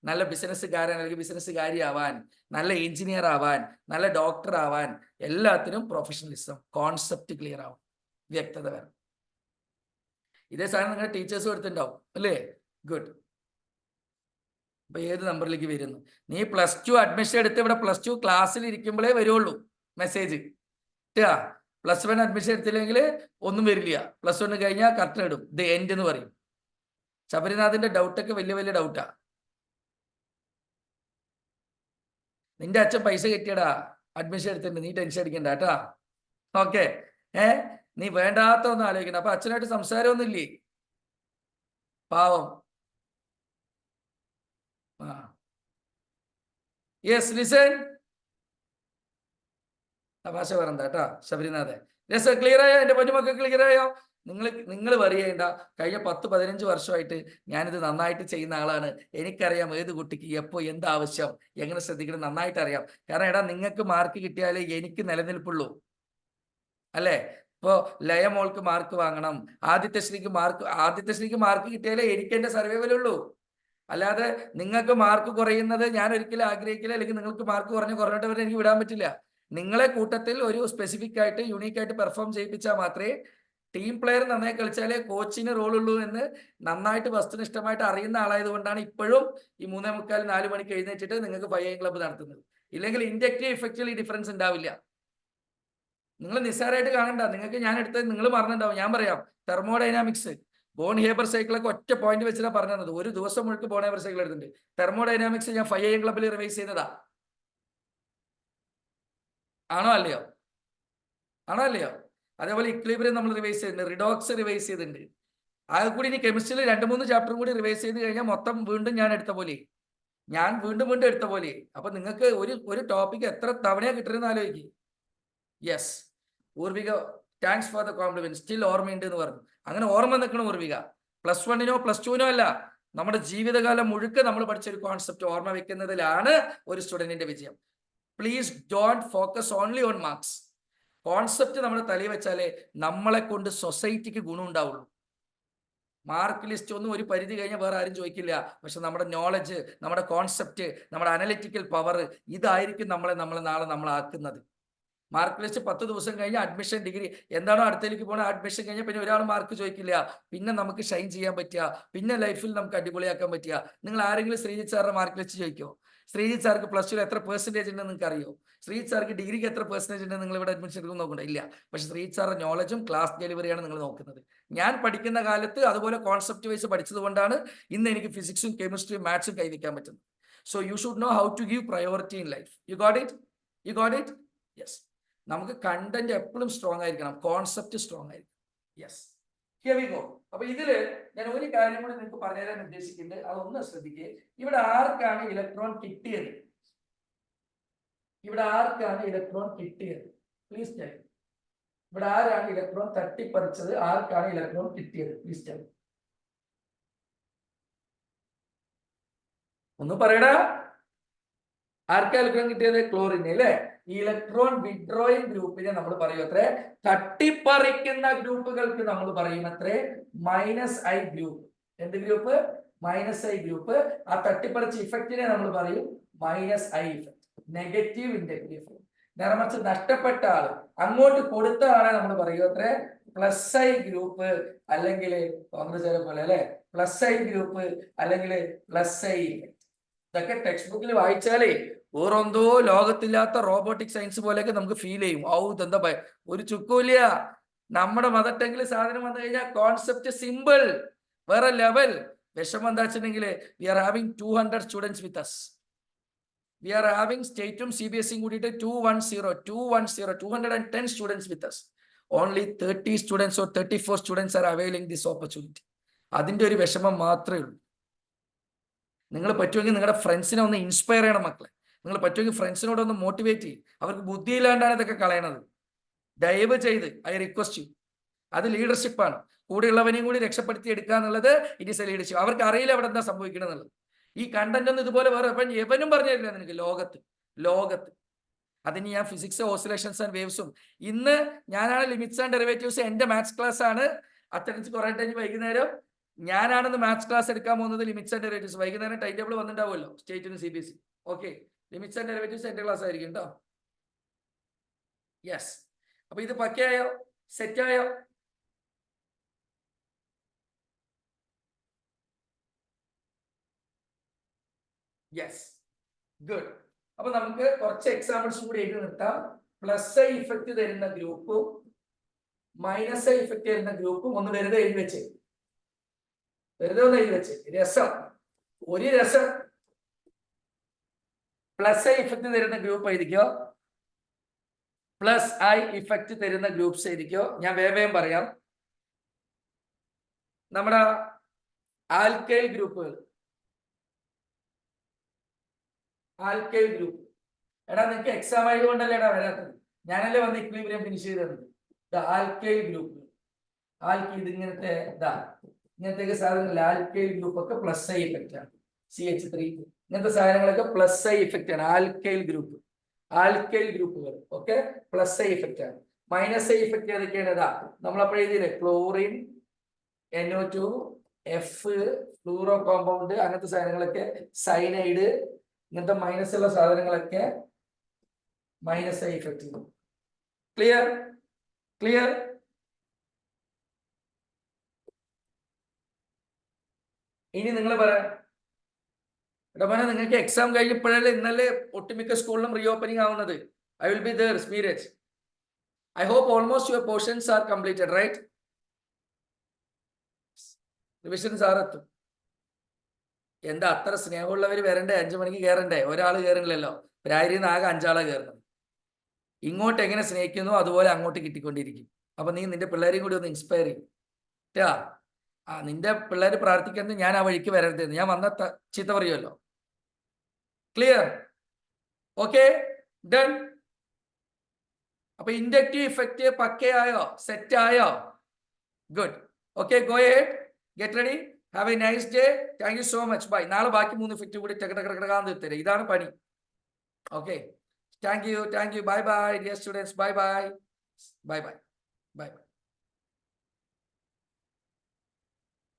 നല്ല ബിസിനസ്സുകാരൻ അല്ലെങ്കിൽ ബിസിനസ്സുകാരി ആവാൻ, നല്ല എഞ്ചിനീയർ ആവാൻ, നല്ല ഡോക്ടർ ആവാൻ, എല്ലാത്തിനും പ്രൊഫഷണലിസം, കോൺസെപ്റ്റ് ക്ലിയർ ആവും, വ്യക്തത വരണം. ഇതേ സാധനം നിങ്ങളുടെ ടീച്ചേഴ്സും എടുത്തിട്ടുണ്ടാവും അല്ലേ? ഗുഡ്. അപ്പൊ ഏത് നമ്പറിലേക്ക് വരുന്നു? നീ +2 അഡ്മിഷൻ എടുത്ത് ഇവിടെ +2 ക്ലാസ്സിൽ ഇരിക്കുമ്പോഴേ വരുള്ളൂ മെസ്സേജ്. +1 അഡ്മിഷൻ എടുത്തില്ലെങ്കിൽ ഒന്നും വരില്ല. +1 കഴിഞ്ഞാൽ കറക്റ്റ് ഇടും, ദ എൻഡ് എന്ന് പറയും. ശബരിനാഥിന്റെ ഡൗട്ടൊക്കെ വലിയ ഡൗട്ടാ. നിന്റെ അച്ഛൻ പൈസ കെട്ടിയടാ, അഡ്മിഷൻ എടുത്തിട്ടുണ്ട്, നീ ടെൻഷൻ അടിക്കണ്ട കേട്ടാ. ഓക്കെ, നീ വേണ്ടാത്ത ഒന്നും ആലോചിക്കണം. അപ്പൊ അച്ഛനായിട്ട് സംസാരമൊന്നും ഇല്ലേ? പാവം. Yes, listen. തമാശ പറയണ്ട കേട്ടാ ശബരിനാഥൻ. യെസ്, ക്ലിയർ ആയോ എൻ്റെ പൊന്നുമക്കൾ? ക്ലിയർ ആയോ? നിങ്ങൾ വറി ചെയ്യണ്ട. കഴിഞ്ഞ 10-15 വർഷമായിട്ട് ഞാനിത് നന്നായിട്ട് ചെയ്യുന്ന ആളാണ്. എനിക്കറിയാം ഏത് കുട്ടിക്ക് എപ്പോൾ എന്താവശ്യം, എങ്ങനെ ശ്രദ്ധിക്കണം നന്നായിട്ട് അറിയാം. കാരണം നിങ്ങൾക്ക് മാർക്ക് കിട്ടിയാലേ എനിക്ക് നിലനിൽപ്പുള്ളൂ അല്ലേ? ഇപ്പോൾ ലയമോൾക്ക് മാർക്ക് വാങ്ങണം, ആദിത്യ ശ്രീക്ക് മാർക്ക് കിട്ടിയാലേ എനിക്ക് എൻ്റെ സർവൈവലുള്ളൂ. അല്ലാതെ നിങ്ങൾക്ക് മാർക്ക് കുറയുന്നത് ഞാൻ ഒരിക്കലും ആഗ്രഹിക്കില്ല. അല്ലെങ്കിൽ നിങ്ങൾക്ക് മാർക്ക് കുറഞ്ഞിട്ട് വരെ എനിക്ക് വിടാൻ പറ്റില്ല. നിങ്ങളെ കൂട്ടത്തിൽ ഒരു സ്പെസിഫിക് ആയിട്ട് യൂണീക്കായിട്ട് പെർഫോം ചെയ്യിപ്പിച്ചാൽ മാത്രമേ, ടീം പ്ലെയർ നന്നായി കളിച്ചാലേ കോച്ചിന് റോളുള്ളൂ എന്ന് നന്നായിട്ട് വസ്തുനിഷ്ഠമായിട്ട് അറിയുന്ന ആളായതുകൊണ്ടാണ് ഇപ്പോഴും ഈ 3:45-4 മണിക്ക് എഴുന്നേറ്റിട്ട് നിങ്ങൾക്ക് 5 AM ക്ലബ്ബ് നടത്തുന്നത്. ഇല്ലെങ്കിൽ ഇൻഡക്റ്റീവ് ഇഫക്റ്റിൽ ഈ ഡിഫറൻസ് ഉണ്ടാവില്ല. നിങ്ങൾ നിസ്സാരമായിട്ട് കാണണ്ട. നിങ്ങൾക്ക് ഞാൻ എടുത്തത് നിങ്ങൾ പറഞ്ഞിട്ടുണ്ടാവും. ഞാൻ പറയാം, തെർമോഡൈനാമിക്സ്, ബോൺ ഹേബർ സൈക്കിളൊക്കെ ഒറ്റ പോയിന്റ് വെച്ചിട്ടാണ് പറഞ്ഞത്. ഒരു ദിവസം മുഴുവൻ ബോൺ ഹേബർ സൈക്കിൾ എടുത്തിട്ടുണ്ട്. തെർമോഡൈനാമിക്സ് ഞാൻ 5 AM ക്ലബ്ബിൽ റിവൈസ് ചെയ്തതാ. ആണോ അല്ലയോ? അതേപോലെ ഇക്ലിബ്രിയം നമ്മൾ റിവൈസ് ചെയ്തിട്ടുണ്ട്, റിഡോക്സ് റിവൈസ് ചെയ്തിട്ടുണ്ട്. ആകെ കൂടി ഇനി കെമിസ്ട്രിയിൽ 2-3 ചാപ്റ്ററും കൂടി റിവൈസ് ചെയ്ത് കഴിഞ്ഞാൽ മൊത്തം വീണ്ടും ഞാൻ എടുത്ത പോലെ. അപ്പൊ നിങ്ങൾക്ക് ഒരു ടോപ്പിക് എത്ര തവണയാണ് കിട്ടുന്നതെന്ന് ആലോചിക്കും. Yes, Urvika, thanks for the compliment. Still ഓർമ്മയുണ്ട് എന്ന് പറഞ്ഞു. അങ്ങനെ ഓർമ്മ നിൽക്കണം ഊർവിക. +1-നോ +2-നോ അല്ല, നമ്മുടെ ജീവിതകാലം മുഴുക്ക നമ്മൾ പഠിച്ച ഒരു കോൺസെപ്റ്റ് ഓർമ്മ വെക്കുന്നതിലാണ് ഒരു സ്റ്റുഡന്റിന്റെ വിജയം. Please don't focus only on marks. Concept നമ്മൾ തലയിൽ വെച്ചാലേ നമ്മളെ കൊണ്ട് സൊസൈറ്റിക്ക് ഗുണം ഉണ്ടാവുള്ളൂ. മാർക്ക് ലിസ്റ്റ് ഒന്നും ഒരു പരിധി കഴിഞ്ഞാൽ വേറെ ആരും ചോദിക്കില്ല. പക്ഷെ നമ്മുടെ നോളജ്, നമ്മുടെ കോൺസെപ്റ്റ്, നമ്മുടെ അനലിറ്റിക്കൽ പവർ, ഇതായിരിക്കും നാളെ നമ്മളാക്കുന്നത്. മാർക്ക് ലിസ്റ്റ് 10 ദിവസം കഴിഞ്ഞ് അഡ്മിഷൻ, ഡിഗ്രി എന്താണോ അടുത്തേക്ക് പോകണം, അഡ്മിഷൻ കഴിഞ്ഞാൽ പിന്നെ ഒരാൾ മാർക്ക് ചോദിക്കില്ല. പിന്നെ നമുക്ക് ഷൈൻ ചെയ്യാൻ പറ്റുക, പിന്നെ ലൈഫിൽ നമുക്ക് അടിപൊളിയാക്കാൻ പറ്റുക. നിങ്ങൾ ആരെങ്കിലും ശ്രീജിത്ത് സാറിന്റെ മാർക്ക് ലിസ്റ്റ് ചോദിക്കോ? ശ്രീജിത്ത് സാർക്ക് +2 എത്ര പെർസെൻറ്റേജ് ഉണ്ടെന്ന് നിങ്ങൾക്ക് അറിയോ? ശ്രീജിത്ത് സാർക്ക് ഡിഗ്രിക്ക് എത്ര പെർസെൻറ്റേജ് ഉണ്ടെന്ന് നിങ്ങൾ ഇവിടെ അഡ്മിഷൻ എടുക്കുന്ന നോക്കണ്ട, ഇല്ല. പക്ഷെ ശ്രീജിത്ത് സാറിന്റെ നോളജും ക്ലാസ് ഡെലിവറിയാണ് നിങ്ങൾ നോക്കുന്നത്. ഞാൻ പഠിക്കുന്ന കാലത്ത് അതുപോലെ കോൺസെപ്റ്റ് വൈസ് പഠിച്ചത് കൊണ്ടാണ് ഇന്ന് എനിക്ക് ഫിസിക്സും കെമിസ്ട്രിയും മാത്സും കൈവയ്ക്കാൻ പറ്റുന്നത്. So you should know how to give priority in life. You got it? Yes. നമുക്ക് കണ്ടന്റ് എപ്പോഴും സ്ട്രോങ് ആയിരിക്കണം, കോൺസെപ്റ്റ് സ്ട്രോങ് ആയിരിക്കണം. Yes, here we go. അപ്പൊ ഇതില് ഞാൻ ഒരു കാര്യം കൂടി നിങ്ങൾക്ക് പറഞ്ഞുതരാൻ ഉദ്ദേശിക്കുന്നുണ്ട്, അതൊന്ന് ശ്രദ്ധിക്കുക. ഇവിടെ ആർക്കാണ് ഇലക്ട്രോൺ കിട്ടിയത്? Please tell. ഇവിടെ ആരാണ് ഇലക്ട്രോൺ തട്ടിപ്പറിച്ചത്? ആർക്കാണ് ഇലക്ട്രോൺ കിട്ടിയത്? Please tell. ഒന്ന് പറയടാ. ആർക്കാ ഇലക്ട്രോൺ കിട്ടിയത്? ക്ലോറിൻ അല്ലേ? ഈ ഇലക്ട്രോൺ വിഡ്രോയിങ് ഗ്രൂപ്പിനെ നമ്മൾ പറയും അത്രേ, തട്ടിപ്പറിക്കുന്ന ഗ്രൂപ്പുകൾക്ക് നമ്മൾ പറയും അത്രേ -I ഗ്രൂപ്പ്. എന്ത് ഗ്രൂപ്പ്? -I group. ആ തട്ടിപ്പറിച്ച ഇഫക്റ്റിനെ നമ്മൾ പറയും -I effect, negative inductive effect. മറിച്ച് നഷ്ടപ്പെട്ട ആള് അങ്ങോട്ട് കൊടുത്ത ആളെ നമ്മൾ പറയും അത്രേ +I ഗ്രൂപ്പ്, അല്ലെങ്കിൽ കോൺഗ്രസ് പോലെ അല്ലെ, +I ഗ്രൂപ്പ് അല്ലെങ്കിൽ +I ഇഫക്റ്റ്. ഇതൊക്കെ ടെക്സ്റ്റ് ബുക്കിൽ വായിച്ചാലേ വേറെന്തോ ലോകത്തില്ലാത്ത റോബോട്ടിക് സയൻസ് പോലെയൊക്കെ നമുക്ക് ഫീൽ ചെയ്യും. ഇതെന്താ ഒരു ചുക്കൂല്ല. നമ്മുടെ മദർ ടങ്ങിൽ സാധനം വന്നു കഴിഞ്ഞാൽ കോൺസെപ്റ്റ് സിമ്പിൾ, വേറെ ലെവൽ. വിഷമം എന്താ വെച്ചിട്ടുണ്ടെങ്കിൽ we are having 200 students with us. We are having സ്റ്റേറ്റും CBSE കൂടിയിട്ട് 210 students with us. Only 30 students or 34 students are availing this opportunity. അതിന്റെ ഒരു വിഷമം മാത്രമേ ഉള്ളൂ. നിങ്ങൾ പറ്റുമെങ്കിൽ നിങ്ങളുടെ ഫ്രണ്ട്സിനെ ഒന്ന് ഇൻസ്പയർ ചെയ്യണം മക്കളെ. നിങ്ങൾ പറ്റുമെങ്കിൽ ഫ്രണ്ട്സിനോടൊന്ന് മോട്ടിവേറ്റ് ചെയ്യും. അവർക്ക് ബുദ്ധിയില്ലാണ്ടാണ് ഇതൊക്കെ കളയണത്. ദയവ് ചെയ്ത് ഐ റിക്വസ്റ്റ് യു. അത് ലീഡർഷിപ്പാണ്. കൂടെയുള്ളവനെയും കൂടി രക്ഷപ്പെടുത്തി എടുക്കുക എന്നുള്ളത് ഇറ്റ് ഈസ് എ ലീഡർഷിപ്പ്. അവർക്ക് അറിയില്ല അവിടെ എന്താ സംഭവിക്കണം എന്നുള്ളത്. ഈ കണ്ടന്റ് ഒന്നും ഇതുപോലെ വേറെ എവനും പറഞ്ഞു തരില്ല നിനക്ക് ലോകത്ത്. അതിന് ഞാൻ ഫിസിക്സ്, ഓസിലേഷൻസ് ആൻഡ് വേവ്സും, ഇന്ന് ഞാനാണ് ലിമിറ്റ്സ് ആൻഡ് ഡെറിവേറ്റീവ്സ്, എന്റെ മാത്സ് ക്ലാസ് ആണ്. അറ്റൻഡൻസ് കുറെ ടൈം വൈകുന്നേരം ഞാനാണെന്ന് മാത്സ് ക്ലാസ് എടുക്കാൻ പോകുന്നത്. ലിമിറ്റ്സ് ആൻഡ് ഡെറിവേറ്റീവ്സ് വൈകുന്നേരം ടൈം ടേബിൾ വന്നിട്ടുണ്ടാവുമല്ലോ, സ്റ്റേറ്റിനും CBSE. Okay, limits and derivatives എന്റെ ക്ലാസ് ആയിരിക്കും കേട്ടോ. യെസ്. അപ്പൊ ഇത് പക്കയായോ? സെറ്റായോ? Yes, good. അപ്പൊ നമുക്ക് കുറച്ച് എക്സാമ്പിൾസ് കൂടി എഴുതി നിർത്താം. +I ഇഫക്റ്റ് തരുന്ന ഗ്രൂപ്പും -I ഇഫക്റ്റ് തരുന്ന ഗ്രൂപ്പും ഒന്ന് വെറുതെ എഴുതി വെച്ച്. രസം, ഒരു രസം. +I ഇഫക്റ്റ് തരുന്ന ഗ്രൂപ്പ് എഴുതിക്കോ, +I ഇഫക്റ്റ് തരുന്ന ഗ്രൂപ്പ്സ് എഴുതിക്കോ. ഞാൻ വേഗം പറയാം. നമ്മുടെ ആൽക്കൈൽ ഗ്രൂപ്പുകൾ, എടാ നിനക്ക് എക്സാം ആയതുകൊണ്ടല്ലേ എടാ വരാത്തത്. ഞാനല്ലേ വന്ന് ഇക്വിലിബ്രിയം ഫിനിഷ് ചെയ്തത്. ആൽക്കൈൽ ഗ്രൂപ്പ്, ഇത് ഇങ്ങനത്തെ ഇങ്ങനത്തെ സാധനങ്ങൾ ആൽക്കൈൽ ഗ്രൂപ്പ് ഒക്കെ +I ഇഫക്റ്റ് ആണ്. CH3 ഇങ്ങനത്തെ സാധനങ്ങളൊക്കെ +I ഇഫക്റ്റ് ആണ്. ആൽക്കൈൽ ഗ്രൂപ്പുകൾ ഒക്കെ +I ഇഫക്റ്റ് ആണ്. -I ഇഫക്റ്റ് ഏതൊക്കെയാണ്? നമ്മളപ്പോൾ എഴുതിയില്ലേ, chlorine, NO2, F, fluoro compound, അങ്ങനത്തെ സാധനങ്ങളൊക്കെ, സൈനൈഡ്, ഇങ്ങനത്തെ മൈനസ് ഉള്ള സാധനങ്ങളൊക്കെ -I ഇഫക്റ്റ്. ക്ലിയർ? ഇനി നിങ്ങൾ പറയാം, ഇടപെടാൻ നിങ്ങൾക്ക് എക്സാം കഴിഞ്ഞപ്പോഴല്ലേ ഇന്നലെ ഒട്ടുമിക്ക സ്കൂളിലും റീഓപ്പനിങ് ആവുന്നത്. I will be there, Smiraj. I hope almost your portions are completed, right? Revisions ആരെത്തും? എന്താ അത്ര സ്നേഹമുള്ളവർ വരണ്ടേ? 5 മണിക്ക് കയറണ്ടേ? ഒരാൾ കയറില്ലല്ലോ. പ്രായരിന്ന് ആകെ 5 ആളെ കയറണം. ഇങ്ങോട്ട് എങ്ങനെ സ്നേഹിക്കുന്നു അതുപോലെ അങ്ങോട്ട് കിട്ടിക്കൊണ്ടിരിക്കും. അപ്പൊ നീ നിന്റെ പിള്ളേരെയും കൂടി ഒന്ന് ഇൻസ്പയർ ചെയ്യും. നിന്റെ പിള്ളേർ പ്രാർത്ഥിക്കുന്നത് ഞാൻ ആ വഴിക്ക് വരരുതെന്ന്. ഞാൻ വന്ന ചീത്ത പറയുമല്ലോ. ക്ലിയർ? Okay, done. അപ്പൊ ഇൻഡക്റ്റീവ് ഇഫക്റ്റ് പക്കയായോ? സെറ്റ് ആയോ? Good. Okay, go ahead, get ready, have a nice day. Thank you so much. Bye. നാളെ ബാക്കി 3 ഇഫക്റ്റ് കൂടി ടകടകടകാന്ന് തീർത്തരാം. ഇതാണ് പണി. Okay, thank you. Bye bye dear students. Bye. Bye bye bye by.